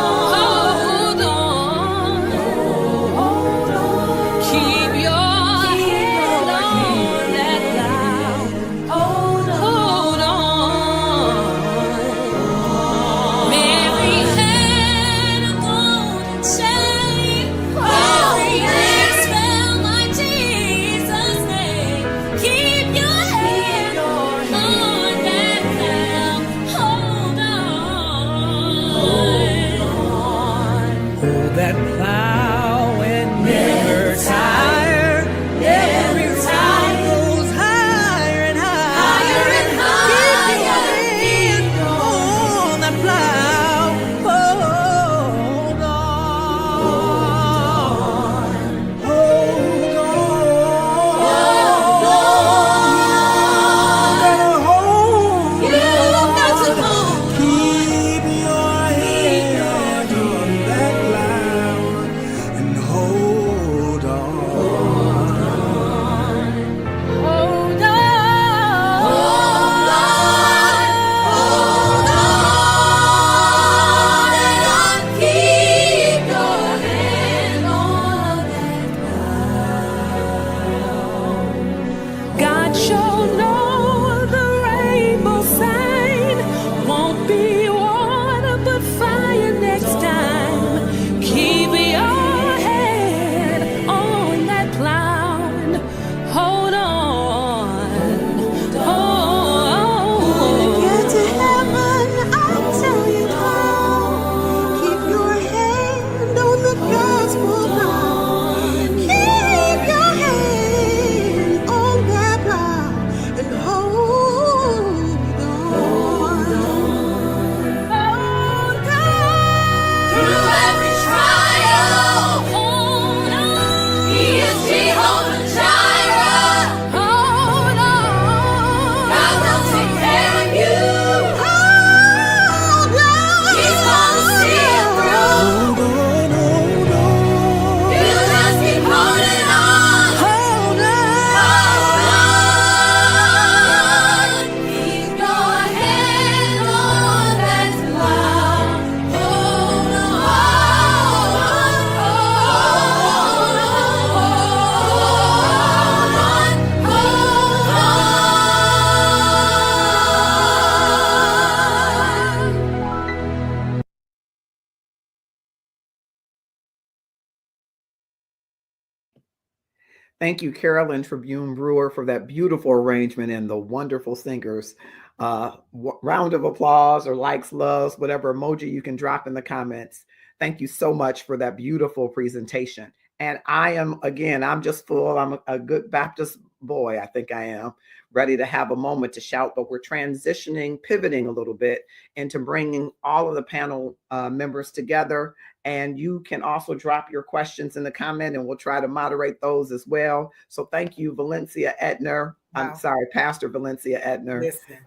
Thank you, Carolyn Tribune Brewer, for that beautiful arrangement and the wonderful singers. Round of applause or likes, loves, whatever emoji you can drop in the comments. Thank you so much for that beautiful presentation. And I am, again, I'm just full. I'm a good Baptist boy, I think I am, ready to have a moment to shout, but we're transitioning, pivoting a little bit into bringing all of the panel members together. And you can also drop your questions in the comment and we'll try to moderate those as well. So thank you, Valencia Etner. Wow. I'm sorry, Pastor Valencia Etner. Listen,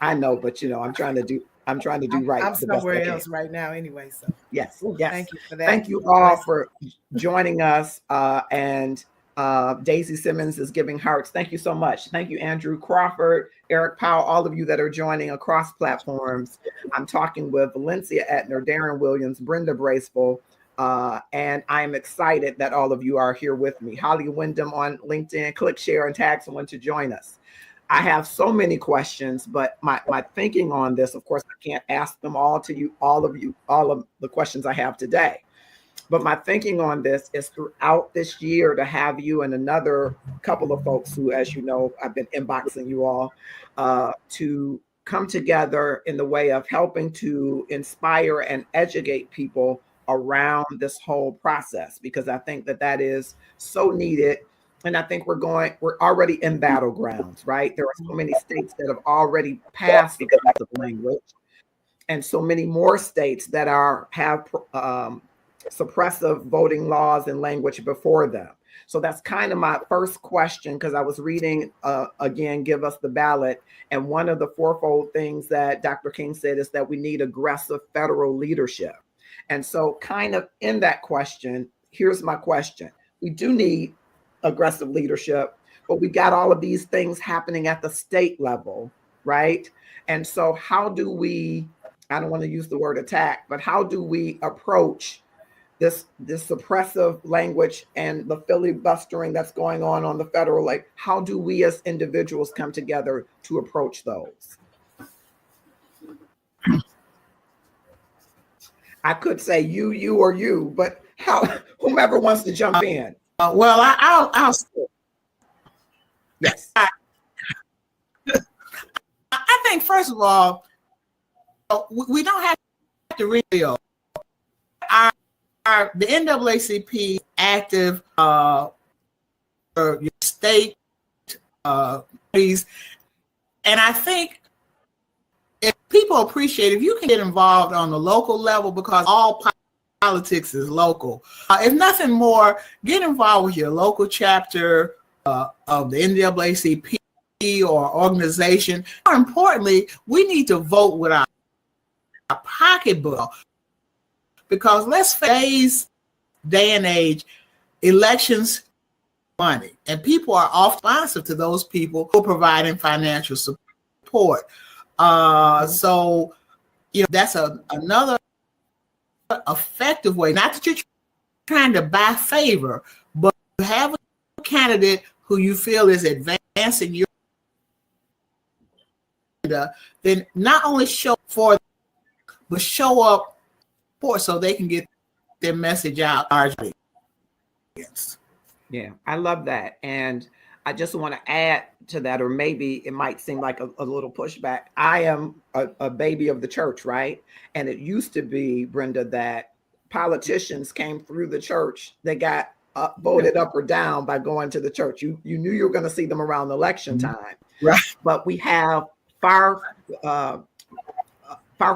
I know, but you know, I'm trying to do right. I'm the best I somewhere can. else right now anyway. So Yes. thank you for that. Thank you all for joining us. And Daisy Simmons is giving hearts. Thank you so much. Thank you, Andrew Crawford, Eric Powell, all of you that are joining across platforms. I'm talking with Valencia Etner, Darren Williams, Brenda Braceful, and I'm excited that all of you are here with me. Holly Wyndham on LinkedIn, click share and tag someone to join us. I have so many questions, but my thinking on this, of course, I can't ask them all to you, all of the questions I have today. But my thinking on this is throughout this year to have you and another couple of folks who, as you know, I've been inboxing you all, to come together in the way of helping to inspire and educate people around this whole process, because I think that is so needed. And I think we're already in battlegrounds, right? There are so many states that have already passed the of language, and so many more states that have suppressive voting laws and language before them. So that's kind of my first question, because I was reading, again, Give Us the Ballot. And one of the fourfold things that Dr. King said is that we need aggressive federal leadership. And so kind of in that question, here's my question. We do need aggressive leadership, but we got all of these things happening at the state level, right? And so how do we, I don't want to use the word attack, but how do we approach this suppressive language and the filibustering that's going on the federal level? How do we as individuals come together to approach those? I could say you, or you, but whomever wants to jump in. Well, I'll Yes. I think, first of all, we don't have to really the NAACP active your state parties, and I think if people appreciate, if you can get involved on the local level, because all politics is local. If nothing more, get involved with your local chapter of the NAACP or organization. More importantly, we need to vote with our pocketbook, because let's face day and age, elections money, and people are often responsive to those people who are providing financial support. So, you know, that's another effective way, not that you're trying to buy favor, but to have a candidate who you feel is advancing your agenda, then not only show for, but show up for, so they can get their message out. Yeah, I love that. And I just want to add to that, or maybe it might seem like a little pushback. I am a baby of the church, right? And it used to be, Brenda, that politicians came through the church. They got voted up or down by going to the church. You knew you were going to see them around election time. Right. But we have far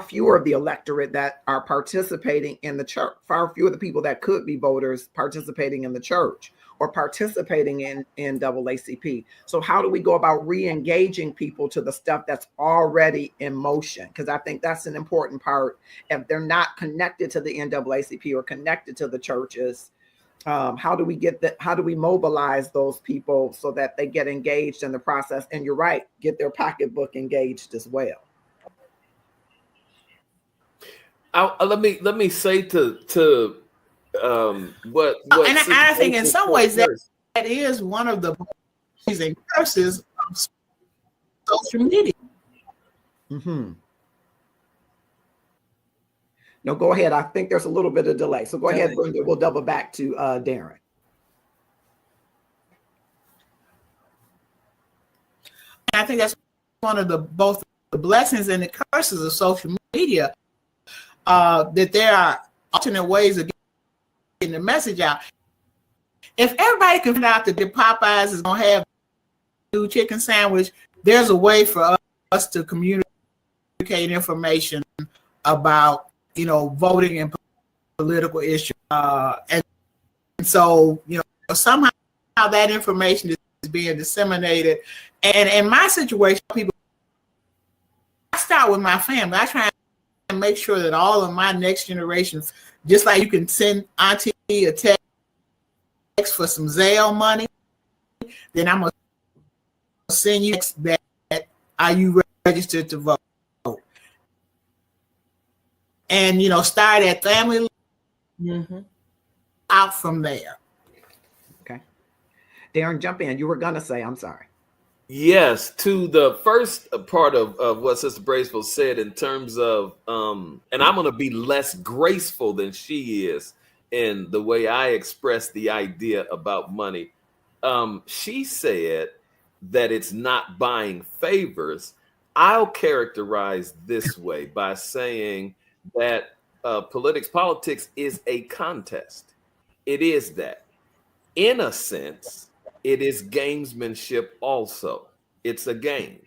fewer of the electorate that are participating in the church, far fewer of the people that could be voters participating in the church or participating in NAACP. So how do we go about re-engaging people to the stuff that's already in motion? Because I think that's an important part. If they're not connected to the NAACP or connected to the churches, how do we mobilize those people so that they get engaged in the process? And you're right, get their pocketbook engaged as well. Let me say to what and I think in some ways that is one of the amazing curses of social media. Mm-hmm. No, go ahead. I think there's a little bit of delay. So go ahead, Brenda. We'll double back to Darren. I think that's one of both the blessings and the curses of social media, that there are alternate ways of getting the message out. If everybody can find out that the Popeyes is going to have a new chicken sandwich, there's a way for us to communicate information about, voting and political issues. And so, somehow that information is being disseminated. And in my situation, I start with my family. I try and make sure that all of my next generations, just like you can send auntie a text for some Zelle money, then I'm going to send you that are you registered to vote? And, start at family out from there. Okay. Darren, jump in. You were going to say, I'm sorry. Yes, to the first part of what Sister Braceville said in terms of, and I'm going to be less graceful than she is in the way I express the idea about money. She said that it's not buying favors. I'll characterize this way by saying that politics is a contest. It is that. In a sense, it is gamesmanship also. It's a game.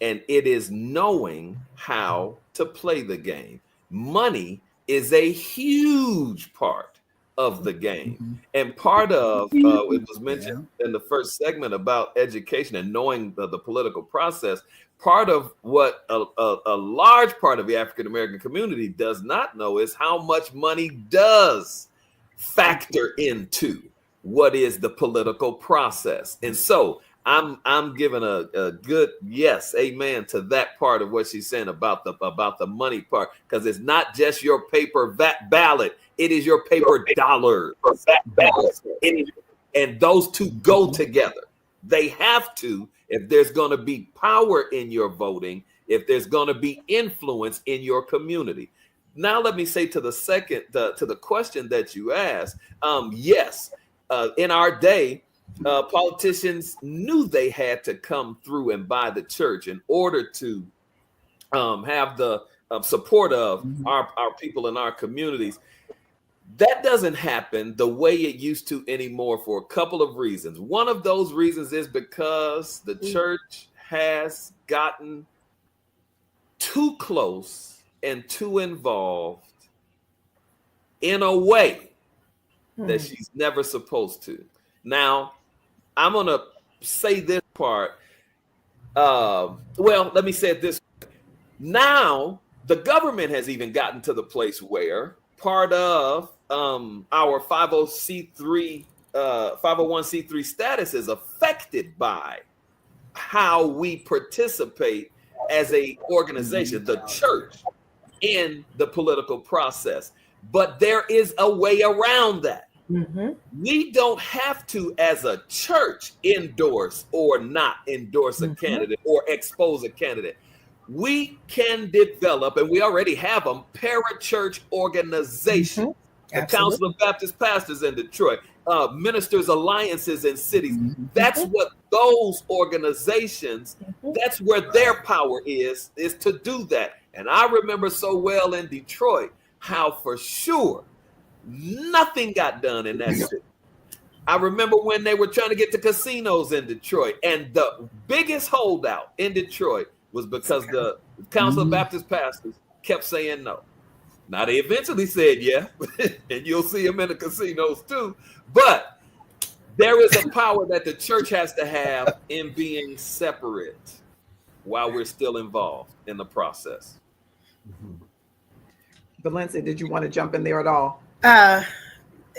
And it is knowing how to play the game. Money is a huge part of the game. And part of, it was mentioned in the first segment about education and knowing the political process. Part of what a large part of the African-American community does not know is how much money does factor into what is the political process. And so I'm giving a good yes, amen to that part of what she's saying about the money part, because it's not just your paper ballot, it is your paper dollar ballot. And those two go together. They have to, if there's going to be power in your voting, if there's going to be influence in your community. Now, let me say to the question that you asked, yes, in our day, politicians knew they had to come through and buy the church in order to have the support of our people in our communities. That doesn't happen the way it used to anymore for a couple of reasons. One of those reasons is because the church has gotten too close and too involved in a way that she's never supposed to. Now, I'm going to say this part. Well, let me say it this way. Now, the government has even gotten to the place where part of our 501c3 status is affected by how we participate as a organization, the church, in the political process. But there is a way around that. We don't have to, as a church, endorse or not endorse a candidate or expose a candidate. We can develop, and we already have them, parachurch organizations. The Council of Baptist Pastors in Detroit, Ministers Alliances in cities. That's what those organizations, that's where their power is to do that. And I remember so well in Detroit how for sure nothing got done in that city. I remember when they were trying to get the casinos in Detroit, and the biggest holdout in Detroit was because the Council of Baptist Pastors kept saying no. Now, they eventually said yeah, and you'll see them in the casinos too. But there is a power that the church has to have in being separate while we're still involved in the process. Valencia, did you want to jump in there at all?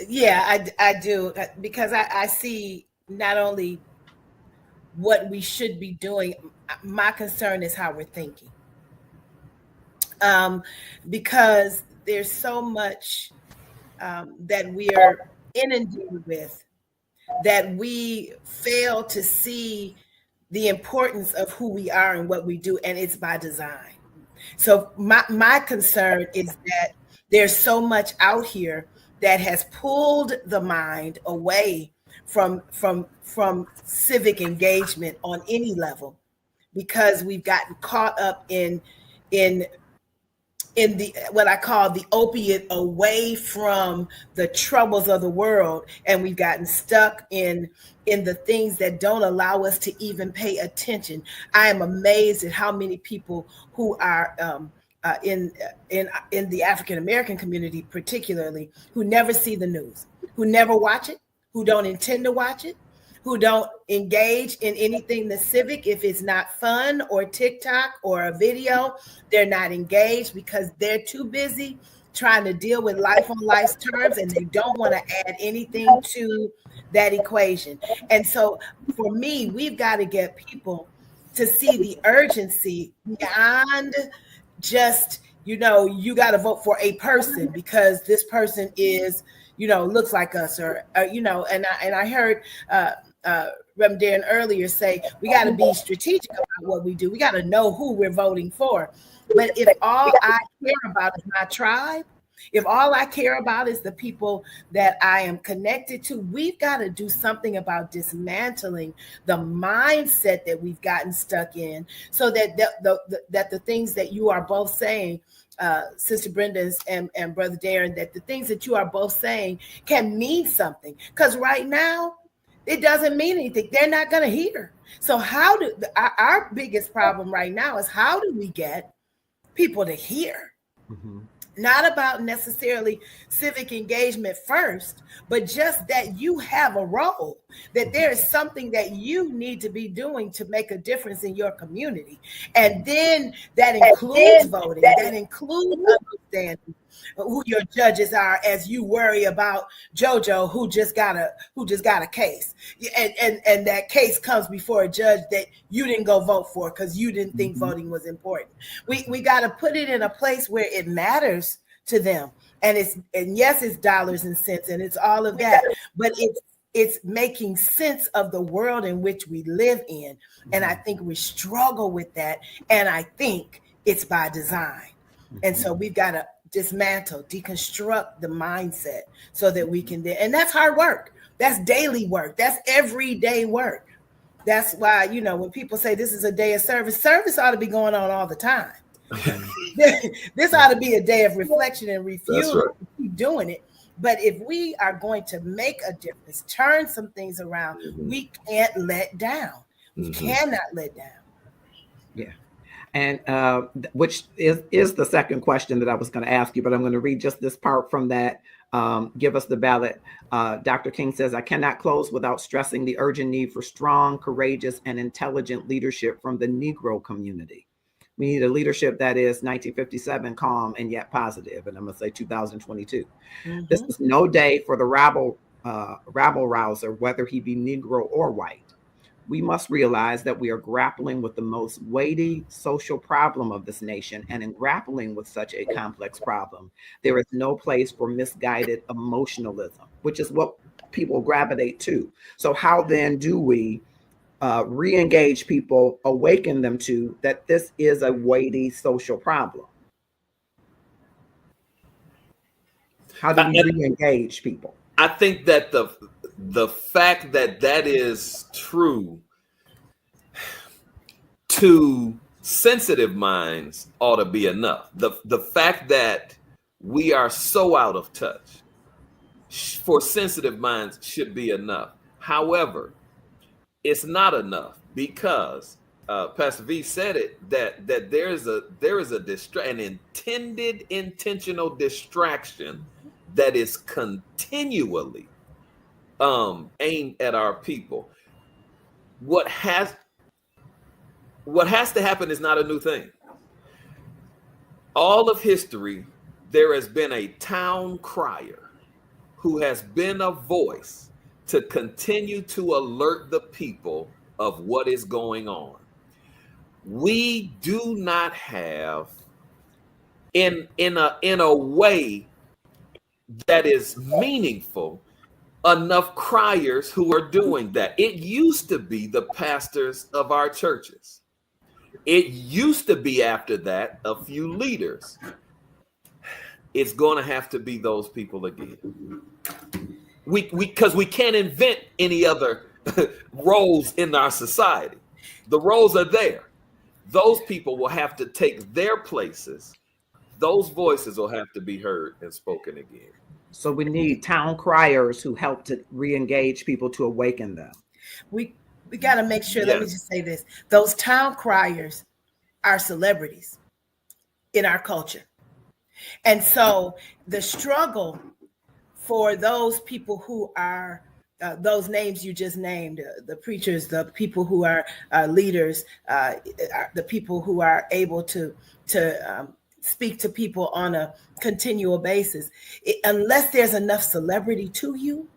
Yeah, I do, because I see not only what we should be doing. My concern is how we're thinking. Because there's so much that we are inundated with that we fail to see the importance of who we are and what we do, and it's by design. So my concern is that there's so much out here that has pulled the mind away from civic engagement on any level, because we've gotten caught up in the what I call the opiate away from the troubles of the world, and we've gotten stuck in the things that don't allow us to even pay attention. I am amazed at how many people who are in the African American community, particularly, who never see the news, who never watch it, who don't intend to watch it, who don't engage in anything that's civic. If it's not fun or TikTok or a video, they're not engaged because they're too busy trying to deal with life on life's terms, and they don't want to add anything to that equation. And so for me, we've got to get people to see the urgency beyond just, you got to vote for a person because this person is, looks like us, or and I heard Reverend Darren earlier say we got to be strategic about what we do. We got to know who we're voting for. But if all I care about is my tribe, if all I care about is the people that I am connected to, we've got to do something about dismantling the mindset that we've gotten stuck in, so that the things that you are both saying, Sister Brenda and Brother Darren, that the things that you are both saying can mean something. Because right now, it doesn't mean anything. They're not going to hear. So our biggest problem right now is how do we get people to hear? Mm-hmm. Not about necessarily civic engagement first, but just that you have a role, that there is something that you need to be doing to make a difference in your community. And then that includes voting, that includes understanding who your judges are as you worry about JoJo who just got a case. And that case comes before a judge that you didn't go vote for because you didn't think voting was important. We got to put it in a place where it matters to them. And yes, it's dollars and cents and it's all of that, but it's making sense of the world in which we live in. And I think we struggle with that. And I think it's by design. And so we've got to dismantle, deconstruct the mindset so that we can, and that's hard work. That's daily work. That's everyday work. That's why, when people say this is a day of service ought to be going on all the time. This ought to be a day of reflection and refueling. Right. Keep doing it. But if we are going to make a difference, turn some things around, we can't let down. We cannot let down. Yeah. And which is the second question that I was going to ask you, but I'm going to read just this part from that. Give us the ballot. Dr. King says, I cannot close without stressing the urgent need for strong, courageous, and intelligent leadership from the Negro community. We need a leadership that is 1957 calm and yet positive. And I'm going to say 2022. This is no day for the rabble rouser, whether he be Negro or white. We must realize that we are grappling with the most weighty social problem of this nation. And in grappling with such a complex problem, there is no place for misguided emotionalism, which is what people gravitate to. So how then do we re-engage people, awaken them to that this is a weighty social problem? How do we re-engage people? I think that the fact that is true to sensitive minds ought to be enough. The fact that we are so out of touch for sensitive minds should be enough. However, it's not enough because Pastor V said it that there is an intentional distraction that is continually aimed at our people. What has to happen is not a new thing. All of history, there has been a town crier who has been a voice to continue to alert the people of what is going on. We do not have, in a way that is meaningful, enough criers who are doing that. It used to be the pastors of our churches. It used to be after that a few leaders. It's going to have to be those people again. Because we can't invent any other roles in our society. The roles are there. those people will have to take their places. Those voices will have to be heard and spoken again. So we need town criers who help to re-engage people, to awaken them. We got to make sure, let me just say this. Those town criers are celebrities in our culture. And so the struggle for those people who are those names you just named, the preachers, the people who are leaders, the people who are able to speak to people on a continual basis, unless there's enough celebrity to you,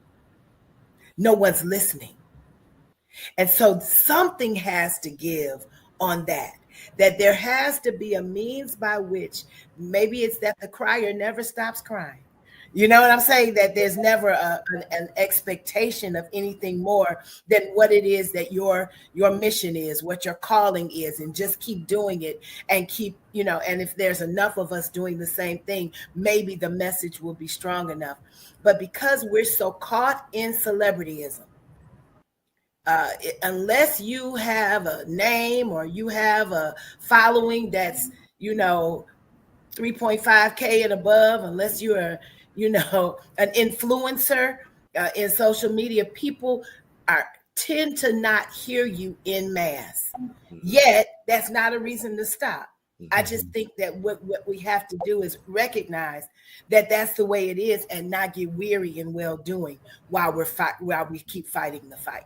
no one's listening. And so something has to give on that there has to be a means by which, maybe it's that the crier never stops crying. You know what I'm saying? That there's never an expectation of anything more than what it is that your mission is, what your calling is, and just keep doing it and keep, and if there's enough of us doing the same thing, maybe the message will be strong enough. But because we're so caught in celebrityism, unless you have a name or you have a following that's, 3.5K and above, unless you're an influencer in social media, people tend to not hear you in mass. Yet, that's not a reason to stop. I just think that what we have to do is recognize that that's the way it is, and not get weary in well-doing while we keep fighting the fight.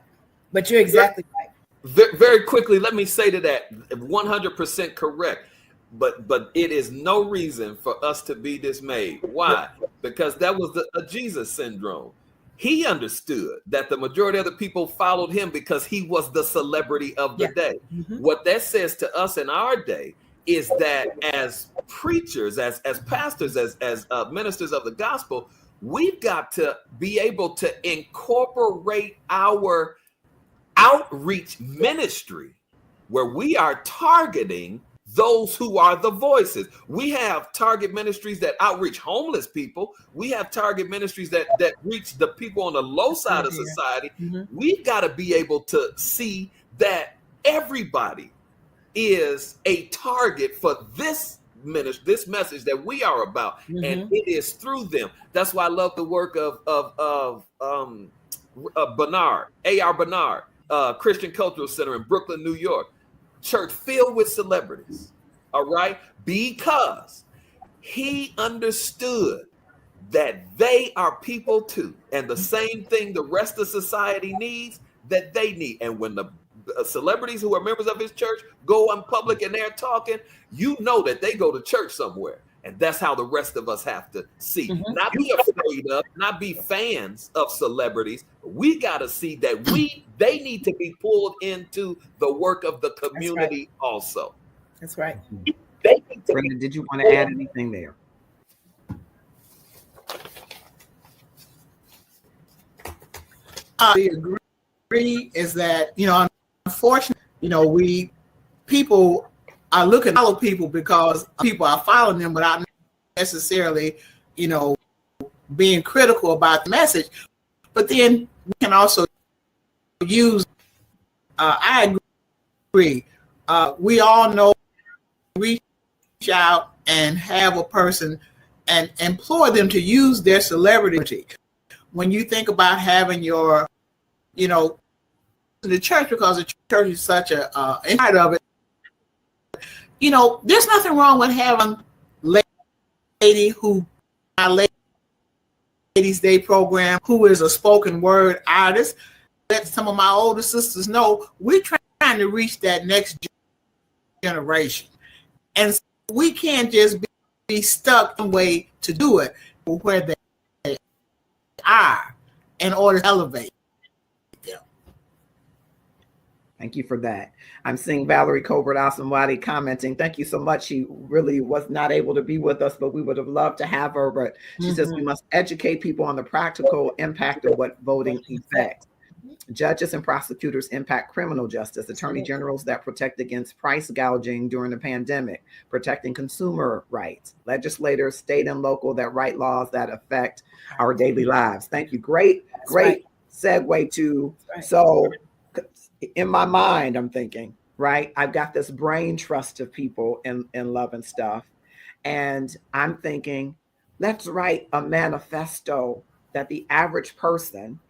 But you're exactly right. Very quickly, let me say to that, 100% correct. But it is no reason for us to be dismayed. Why? Because that was a Jesus syndrome. He understood that the majority of the people followed him because he was the celebrity of the day. What that says to us in our day is that as preachers, as pastors, as ministers of the gospel, we've got to be able to incorporate our outreach ministry where we are targeting those who are the voices. We have target ministries that outreach homeless people. We have target ministries that reach the people on the low side of society. We've got to be able to see that everybody is a target for this message that we are about, and it is through them. That's why I love the work of Bernard, A.R. Bernard, Christian Cultural Center in Brooklyn, New York. Church filled with celebrities, all right? Because he understood that they are people too, and the same thing the rest of society needs, that they need. And when the celebrities who are members of his church go in public and they're talking, you know that they go to church somewhere. And that's how the rest of us have to see. Not be afraid of, not be fans of celebrities. We got to see that they need to be pulled into the work of the community also. That's right. Brenda, did you want to add anything there? I agree is that, unfortunately, people are looking to follow people because people are following them without necessarily, being critical about the message. But then we can also use, I agree. We all know, reach out and have a person and implore them to use their celebrity. When you think about having your, the church, because the church is such a inside of it, there's nothing wrong with having lady who, our Ladies Day program, who is a spoken word artist. Let some of my older sisters know we're trying to reach that next generation. And so we can't just be stuck in a way to do it where they are in order to elevate them. Thank you for that. I'm seeing Valerie Colbert Asamwadi commenting. Thank you so much. She really was not able to be with us, but we would have loved to have her. But she says we must educate people on the practical impact of what voting affects. Judges and prosecutors impact criminal justice. Attorney generals that protect against price gouging during the pandemic, protecting consumer rights. Legislators, state and local, that write laws that affect our daily lives. Thank you. Great segue to, so in my mind, I'm thinking, right? I've got this brain trust of people in Love and Stuff. And I'm thinking, let's write a manifesto that the average person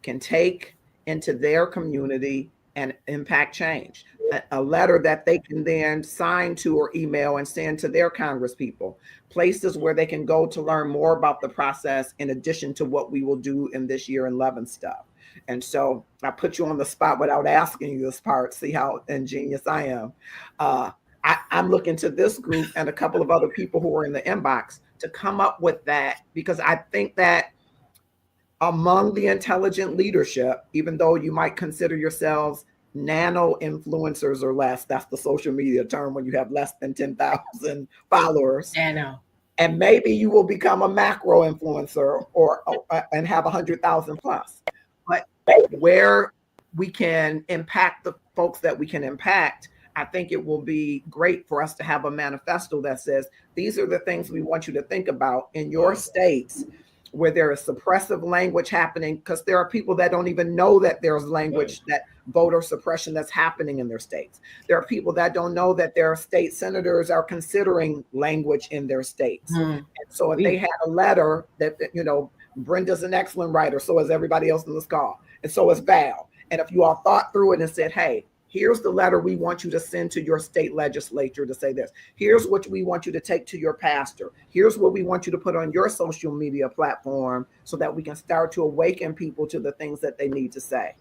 can take into their community and impact change. A letter that they can then sign to or email and send to their congresspeople, places where they can go to learn more about the process in addition to what we will do in this year in Love and Stuff. And so I put you on the spot without asking you this part, see how ingenious I am. I'm looking to this group and a couple of other people who are in the inbox to come up with that, because I think that among the intelligent leadership, even though you might consider yourselves nano influencers or less, that's the social media term when you have less than 10,000 followers. Nano. And maybe you will become a macro influencer and have 100,000 plus. But where we can impact the folks that we can impact, I think it will be great for us to have a manifesto that says, these are the things we want you to think about in your states where there is suppressive language happening, because there are people that don't even know that there's language, that voter suppression that's happening in their states. There are people that don't know that their state senators are considering language in their states. And so if they had a letter that, you know, Brenda's an excellent writer, so is everybody else in this call, and so is Val. And if you all thought through it and said, hey, here's the letter we want you to send to your state legislature to say this. Here's what we want you to take to your pastor. Here's what we want you to put on your social media platform so that we can start to awaken people to the things that they need to say.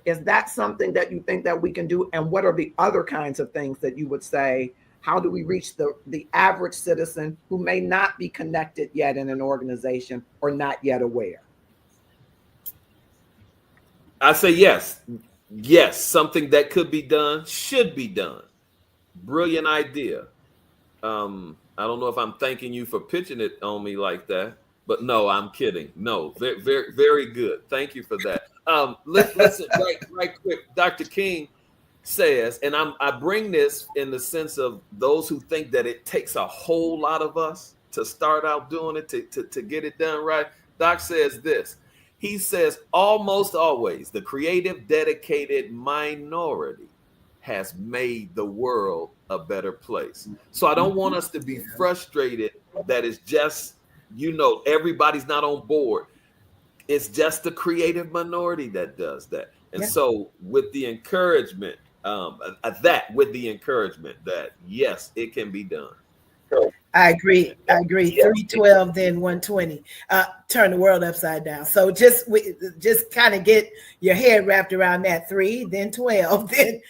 Is that something that you think that we can do? And what are the other kinds of things that you would say? How do we reach the average citizen who may not be connected yet in an organization or not yet aware? I say yes. Yes, something that could be done, should be done. Brilliant idea. I don't know if I'm thanking you for pitching it on me like that, but no, I'm kidding. No, very, very, very good. Thank you for that. Listen, right quick. Dr. King says, and I bring this in the sense of those who think that it takes a whole lot of us to start out doing it, to get it done right. Doc says this. He says, almost always, the creative, dedicated minority has made the world a better place. So I don't want us to be frustrated that it's just, you know, everybody's not on board. It's just the creative minority that does that. And so with the encouragement, that, yes, it can be done. I agree. 312, then 120. Turn the world upside down. So just kind of get your head wrapped around that. 3, then 12, then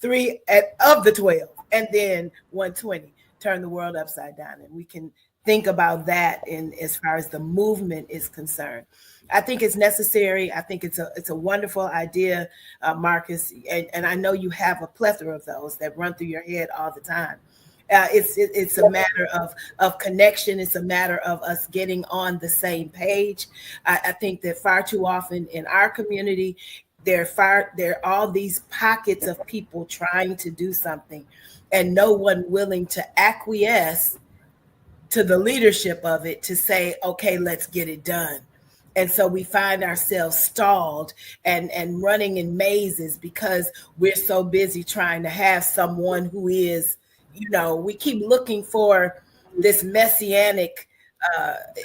3 of the 12, and then 120. Turn the world upside down, and we can think about that in as far as the movement is concerned. I think it's necessary. I think it's a wonderful idea, Marcus, and I know you have a plethora of those that run through your head all the time. It's a matter of connection. It's a matter of us getting on the same page. I think that far too often in our community, there are all these pockets of people trying to do something and no one willing to acquiesce to the leadership of it to say, okay, let's get it done. And so we find ourselves stalled and running in mazes because we're so busy trying to have someone who is, you know, we keep looking for this messianic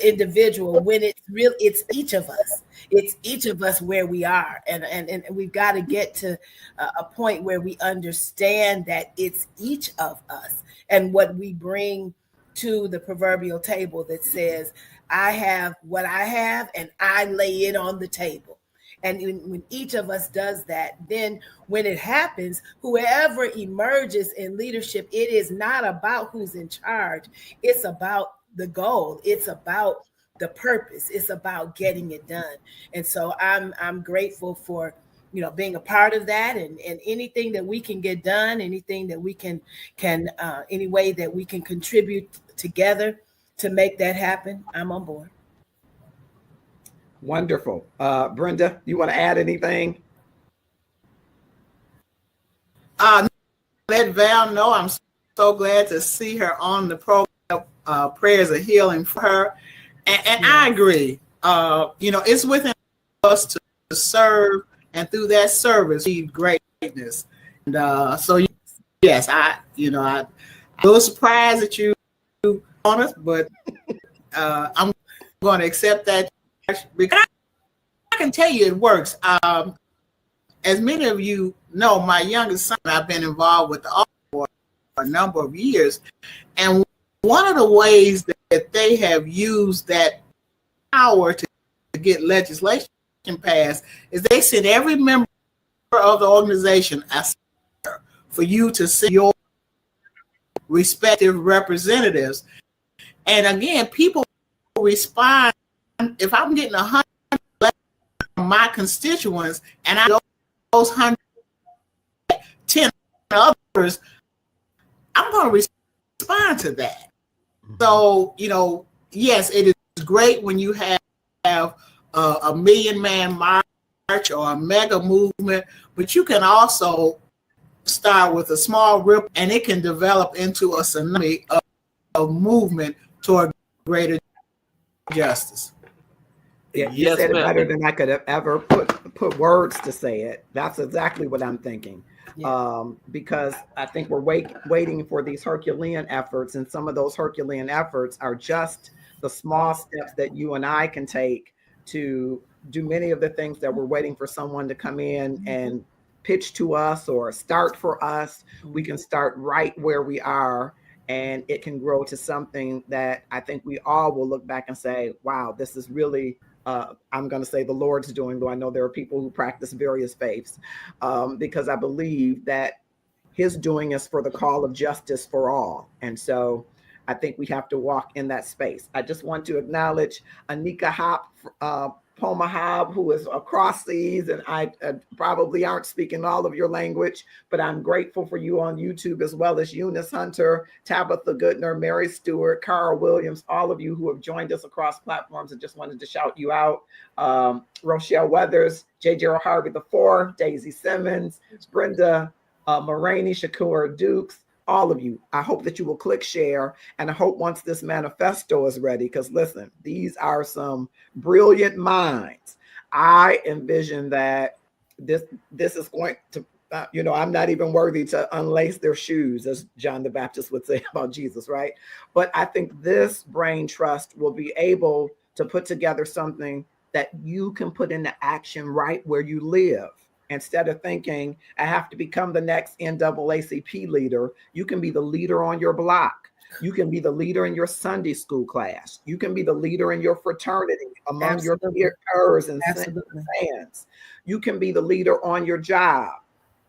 individual when it's each of us. It's each of us where we are. And we've got to get to a point where we understand that it's each of us and what we bring to the proverbial table that says, I have what I have and I lay it on the table. And when each of us does that, then when it happens, whoever emerges in leadership, it is not about who's in charge. It's about the goal. It's about the purpose. It's about getting it done. And so I'm grateful for, you know, being a part of that, and anything that we can get done, anything that we can any way that we can contribute together to make that happen, I'm on board. Wonderful. Brenda, you want to add anything? Let Val know I'm so glad to see her on the program. Prayers of healing for her. And I agree. You know, it's within us to serve, and through that service, we need greatness. And so yes, I'm a little surprised that you on us, but I'm going to accept that because I can tell you it works. As many of you know, my youngest son, I've been involved with the office for a number of years, and one of the ways that they have used that power to get legislation passed is they send every member of the organization for you to send your respective representatives. And again, people respond. If I'm getting 100 from my constituents and I those 110 others, I'm going to respond to that. So, yes, it is great when you have a million-man march or a mega movement, but you can also start with a small ripple, and it can develop into a tsunami of movement toward greater justice. Yeah, you Yes, said it ma'am. better than I could have ever put words to say it. That's exactly what I'm thinking. Yeah. Because I think we're waiting for these Herculean efforts, and some of those Herculean efforts are just the small steps that you and I can take to do many of the things that we're waiting for someone to come in and pitch to us or start for us. We can start right where we are, and it can grow to something that I think we all will look back and say, wow, this is really, I'm going to say the Lord's doing, though I know there are people who practice various faiths, because I believe that his doing is for the call of justice for all. And so I think we have to walk in that space. I just want to acknowledge Anika Hop, Pomahab, who is across seas, and I probably aren't speaking all of your language, but I'm grateful for you on YouTube, as well as Eunice Hunter, Tabitha Goodner, Mary Stewart, Carl Williams, all of you who have joined us across platforms, and just wanted to shout you out. Rochelle Weathers, J. Gerald Harvey IV, Daisy Simmons, Brenda Moraney, Shakur Dukes, all of you. I hope that you will click share, and I hope once this manifesto is ready, because listen, these are some brilliant minds. I envision that this is going to, I'm not even worthy to unlace their shoes, as John the Baptist would say about Jesus, right? But I think this brain trust will be able to put together something that you can put into action right where you live. Instead of thinking, I have to become the next NAACP leader, you can be the leader on your block. You can be the leader in your Sunday school class. You can be the leader in your fraternity among your peers and fans. You can be the leader on your job.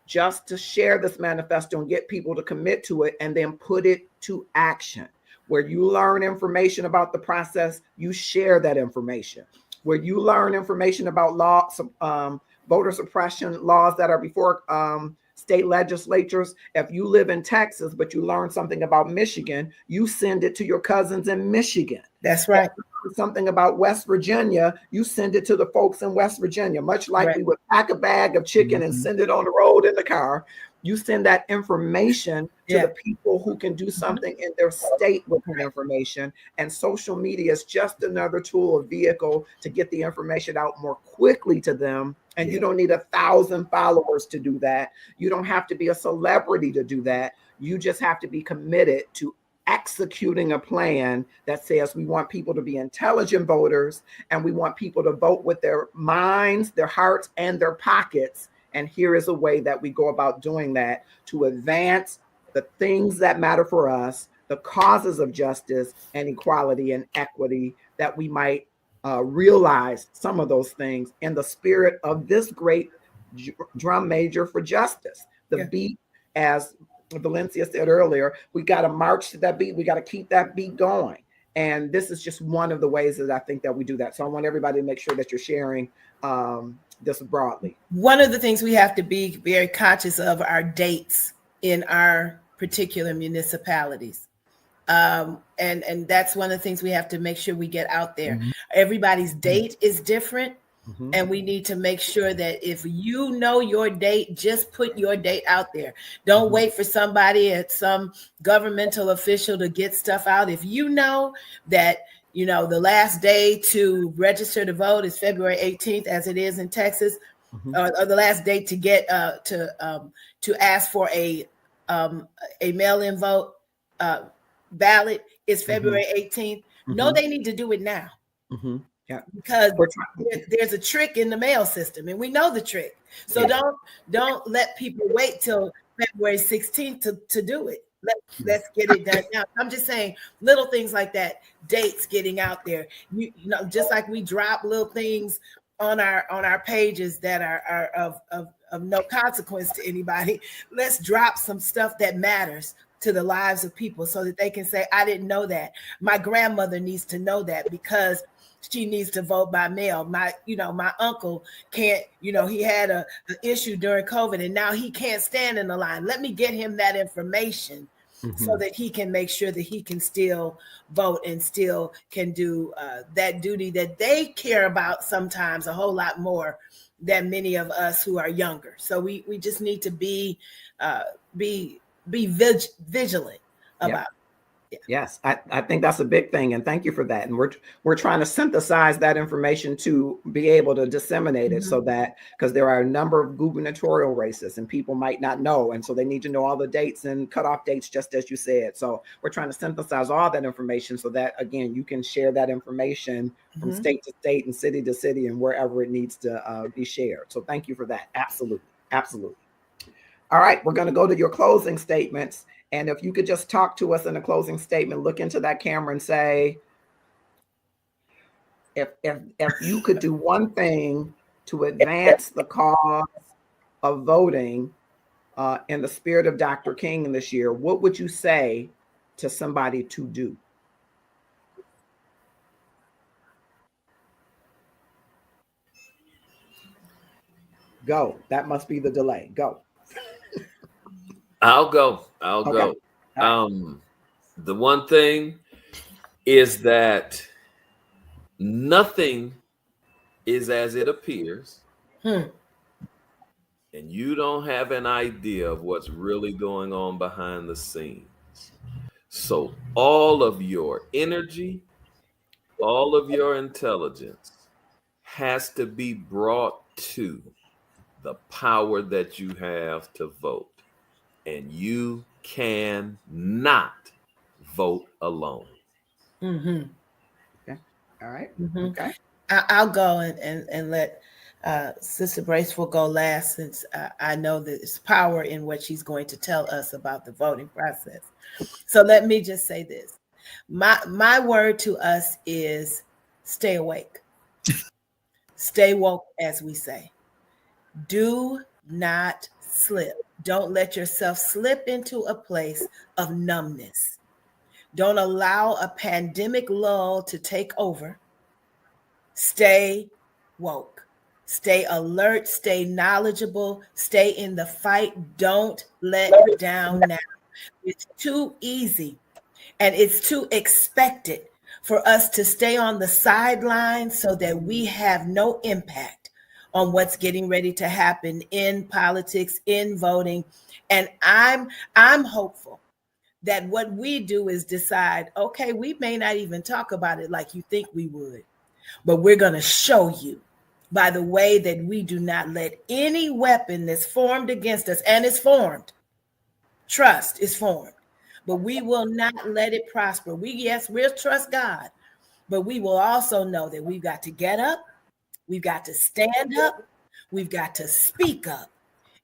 Just to share this manifesto and get people to commit to it, and then put it to action. Where you learn information about the process, you share that information. Where you learn information about law, voter suppression laws that are before state legislatures. If you live in Texas, but you learn something about Michigan, you send it to your cousins in Michigan. That's right. Something about West Virginia, you send it to the folks in West Virginia, much like we would pack a bag of chicken and send it on the road in the car. You send that information to the people who can do something in their state with that information. And social media is just another tool or vehicle to get the information out more quickly to them. And you don't need 1,000 followers to do that. You don't have to be a celebrity to do that. You just have to be committed to executing a plan that says we want people to be intelligent voters, and we want people to vote with their minds, their hearts, and their pockets. And here is a way that we go about doing that to advance the things that matter for us, the causes of justice and equality and equity, that we might realize some of those things in the spirit of this great drum major for justice. The beat, as Valencia said earlier, we got to march to that beat. We got to keep that beat going. And this is just one of the ways that I think that we do that. So I want everybody to make sure that you're sharing this broadly. One of the things we have to be very conscious of are dates in our particular municipalities. And that's one of the things we have to make sure we get out there. Everybody's date is different. And we need to make sure that if you know your date, just put your date out there. Don't wait for somebody at some governmental official to get stuff out. If you know that, the last day to register to vote is February 18th, as it is in Texas, or the last day to get to ask for a a mail-in vote ballot is February 18th. No, they need to do it now. Yeah, because there's a trick in the mail system, and we know the trick. So don't let people wait till February 16th to do it. Let's get it done now. I'm just saying little things like that, dates getting out there. You know, just like we drop little things on our pages that are of no consequence to anybody. Let's drop some stuff that matters to the lives of people so that they can say, I didn't know that. My grandmother needs to know that because she needs to vote by mail. My uncle can't, he had an issue during COVID and now he can't stand in the line. Let me get him that information so that he can make sure that he can still vote and still can do that duty that they care about sometimes a whole lot more than many of us who are younger. So we just need to be vigilant about it. Yes, I think that's a big thing, and thank you for that. And we're trying to synthesize that information to be able to disseminate it so that, because there are a number of gubernatorial races and people might not know, and so they need to know all the dates and cutoff dates, just as you said. So we're trying to synthesize all that information so that, again, you can share that information from state to state and city to city and wherever it needs to be shared. So thank you for that. Absolutely. All right, we're going to go to your closing statements. And if you could just talk to us in a closing statement, look into that camera and say, if you could do one thing to advance the cause of voting in the spirit of Dr. King this year, what would you say to somebody to do? Go. That must be the delay. Go. I'll go. The one thing is that nothing is as it appears. And you don't have an idea of what's really going on behind the scenes. So all of your energy, all of your intelligence has to be brought to the power that you have to vote. And you cannot vote alone. Okay. All right. Okay. I'll go and let Sister Bracewell go last, since I know that there's power in what she's going to tell us about the voting process. So let me just say this. My word to us is stay awake. Stay woke, as we say. Do not slip. Don't let yourself slip into a place of numbness. Don't allow a pandemic lull to take over. Stay woke. Stay alert. Stay knowledgeable. Stay in the fight. Don't let down now. It's too easy and it's too expected for us to stay on the sidelines so that we have no impact on what's getting ready to happen in politics, in voting. And I'm hopeful that what we do is decide, okay, we may not even talk about it like you think we would, but we're going to show you by the way that we do not let any weapon that's formed against us, and it's formed, trust is formed, but we will not let it prosper. We'll trust God, but we will also know that we've got to get up. We've got to stand up, we've got to speak up,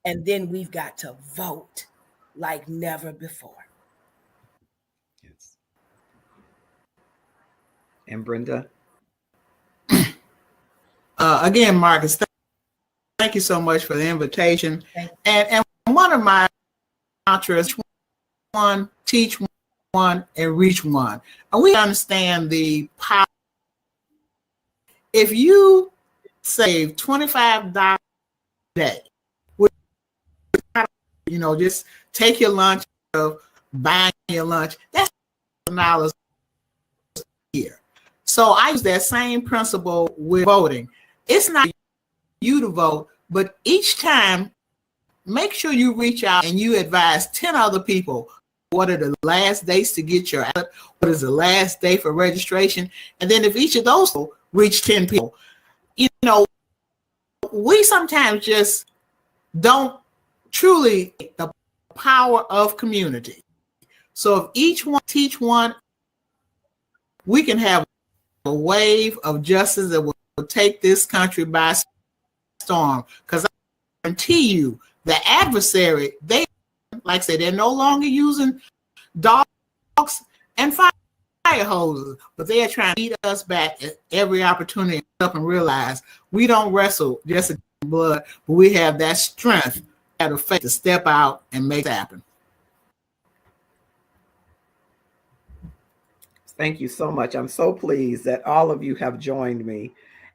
and then we've got to vote like never before. Yes. And Brenda? Again, Marcus, thank you so much for the invitation. And one of my mantras, teach one, and reach one. And we understand the power. If you save $25 a day, just take your lunch of buying your lunch, that's $1 a year. So I use that same principle with voting. It's not you to vote, but each time, make sure you reach out and you advise 10 other people. What are the last dates to get your ballot? What is the last day for registration? And then if each of those reach 10 people, we sometimes just don't truly the power of community. So if each one teach one, we can have a wave of justice that will take this country by storm. Because I guarantee you, the adversary, they, like I said, they're no longer using dogs and fire hoses, but they are trying to beat us back at every opportunity up and realize we don't wrestle just in blood, but we have that strength and the faith to step out and make it happen. Thank you so much. I'm so pleased that all of you have joined me.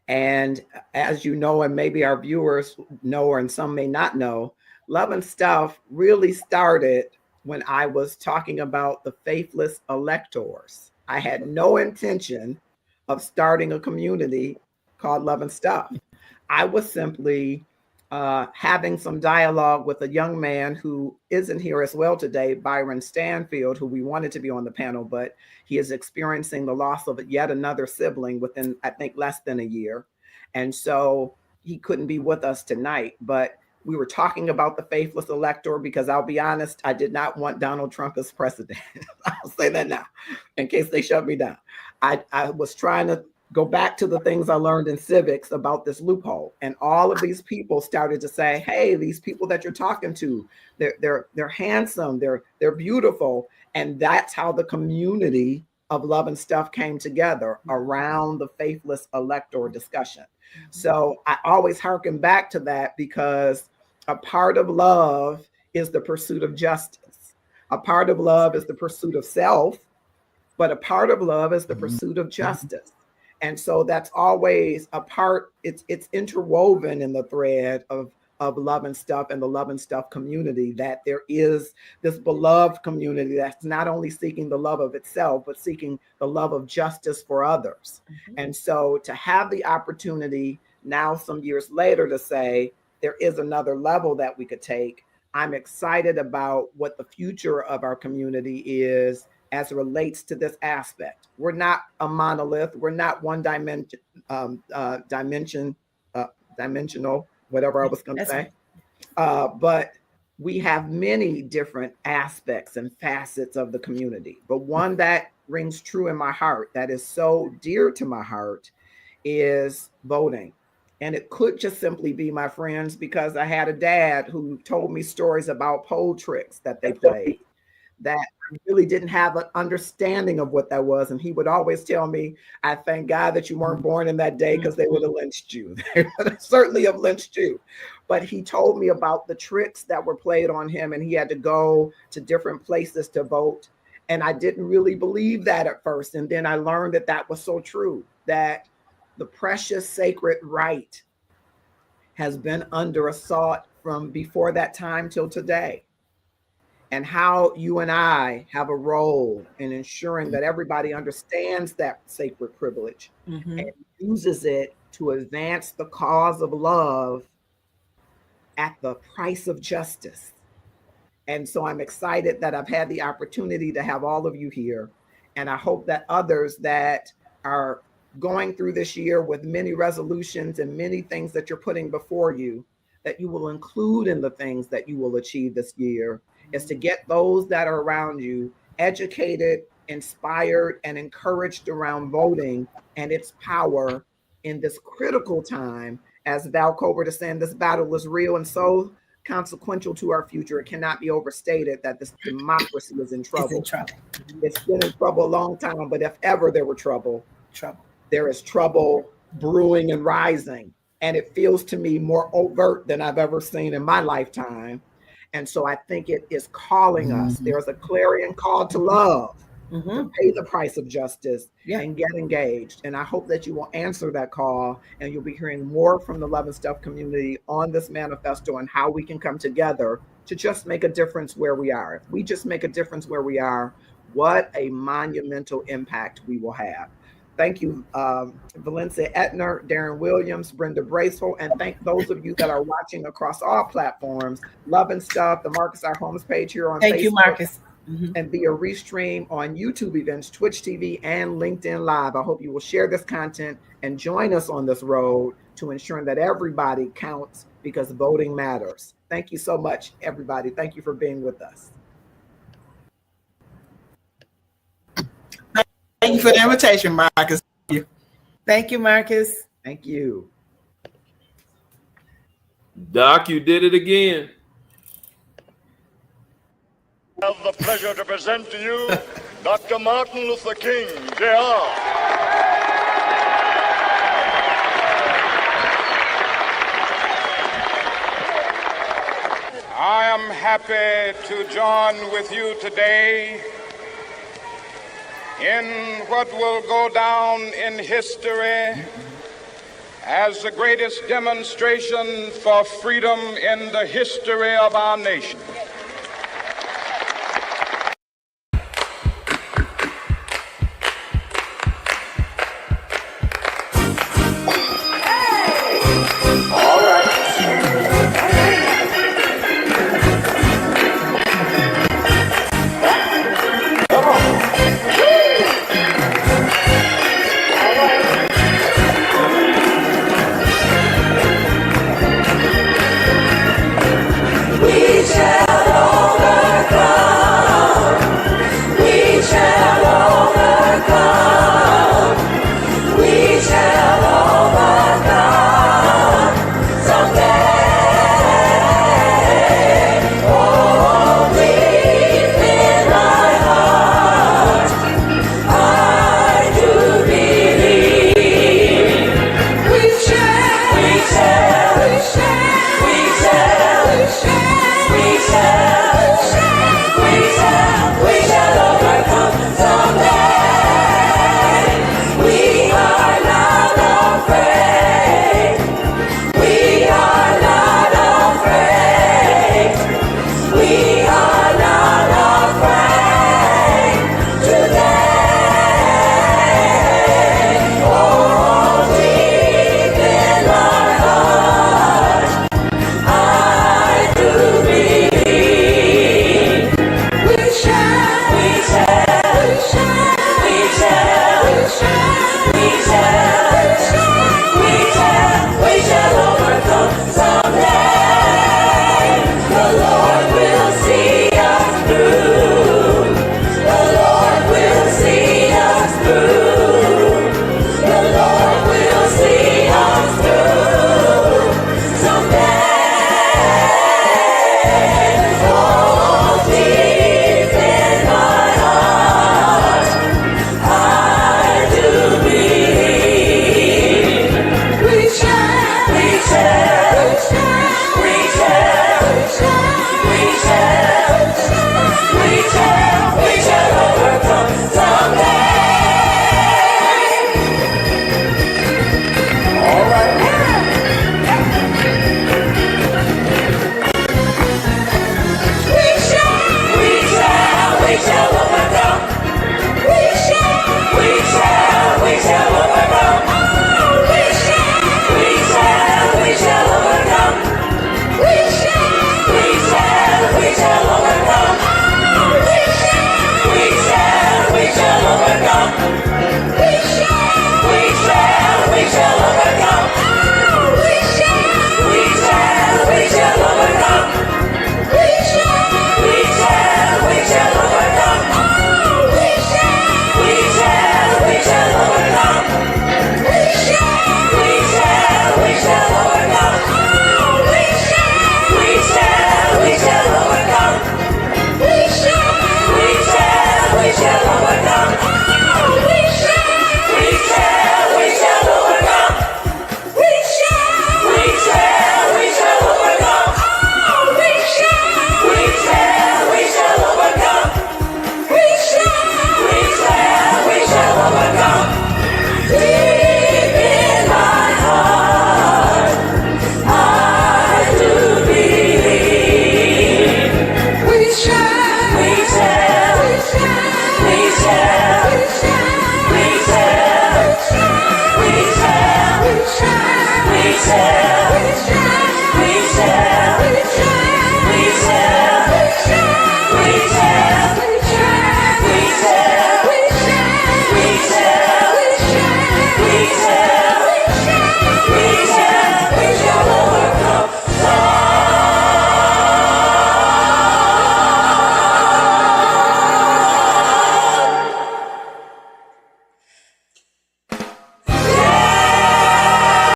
And as you know, and maybe our viewers know, and some may not know, Love and Stuff really started when I was talking about the faithless electors. I had no intention of starting a community called Love and Stuff. I was simply having some dialogue with a young man who isn't here as well today, Byron Stanfield, who we wanted to be on the panel, but he is experiencing the loss of yet another sibling within, I think, less than a year. And so he couldn't be with us tonight, but we were talking about the faithless elector because I'll be honest, I did not want Donald Trump as president. I'll say that now, in case they shut me down. I was trying to go back to the things I learned in civics about this loophole. And all of these people started to say, hey, these people that you're talking to, they're handsome, they're beautiful. And that's how the community of Love and Stuff came together around the faithless elector discussion. So I always harken back to that because a part of love is the pursuit of justice. A part of love is the pursuit of self, but a part of love is the pursuit of justice. And so that's always a part, it's interwoven in the thread of Love and Stuff and the Love and Stuff community, that there is this beloved community that's not only seeking the love of itself, but seeking the love of justice for others. And so to have the opportunity now, some years later, to say there is another level that we could take, I'm excited about what the future of our community is as it relates to this aspect. We're not a monolith. We're not one dimensional, whatever I was going to say. But we have many different aspects and facets of the community. But one that rings true in my heart, that is so dear to my heart, is voting. And it could just simply be, my friends, because I had a dad who told me stories about poll tricks that they played that I really didn't have an understanding of what that was. And he would always tell me, I thank God that you weren't born in that day because they would have lynched you. They would certainly have lynched you. But he told me about the tricks that were played on him, and he had to go to different places to vote. And I didn't really believe that at first. And then I learned that that was so true, that the precious sacred right has been under assault from before that time till today. And how you and I have a role in ensuring that everybody understands that sacred privilege and uses it to advance the cause of love at the price of justice. And so I'm excited that I've had the opportunity to have all of you here. And I hope that others that are going through this year with many resolutions and many things that you're putting before you, that you will include in the things that you will achieve this year, is to get those that are around you educated, inspired, and encouraged around voting and its power in this critical time. As Val Colbert is saying, this battle is real and so consequential to our future. It cannot be overstated that this democracy is in trouble. It's been in trouble a long time, but if ever there were trouble, there is trouble brewing and rising. And it feels to me more overt than I've ever seen in my lifetime. And so I think it is calling us. There's a clarion call to love, to pay the price of justice and get engaged. And I hope that you will answer that call, and you'll be hearing more from the Love and Stuff community on this manifesto and how we can come together to just make a difference where we are. If we just make a difference where we are, what a monumental impact we will have. Thank you, Valencia Etner, Darren Williams, Brenda Bracewell, and thank those of you that are watching across all platforms. Love and Stuff, the Marcus R. Holmes page here on Facebook. Thank you, Marcus. and via restream on YouTube events, Twitch TV, and LinkedIn Live. I hope you will share this content and join us on this road to ensuring that everybody counts, because voting matters. Thank you so much, everybody. Thank you for being with us. Thank you for the invitation, Marcus. Thank you, Marcus. Thank you. Doc, you did it again. I have the pleasure to present to you Dr. Martin Luther King, Jr. I am happy to join with you today in what will go down in history as the greatest demonstration for freedom in the history of our nation.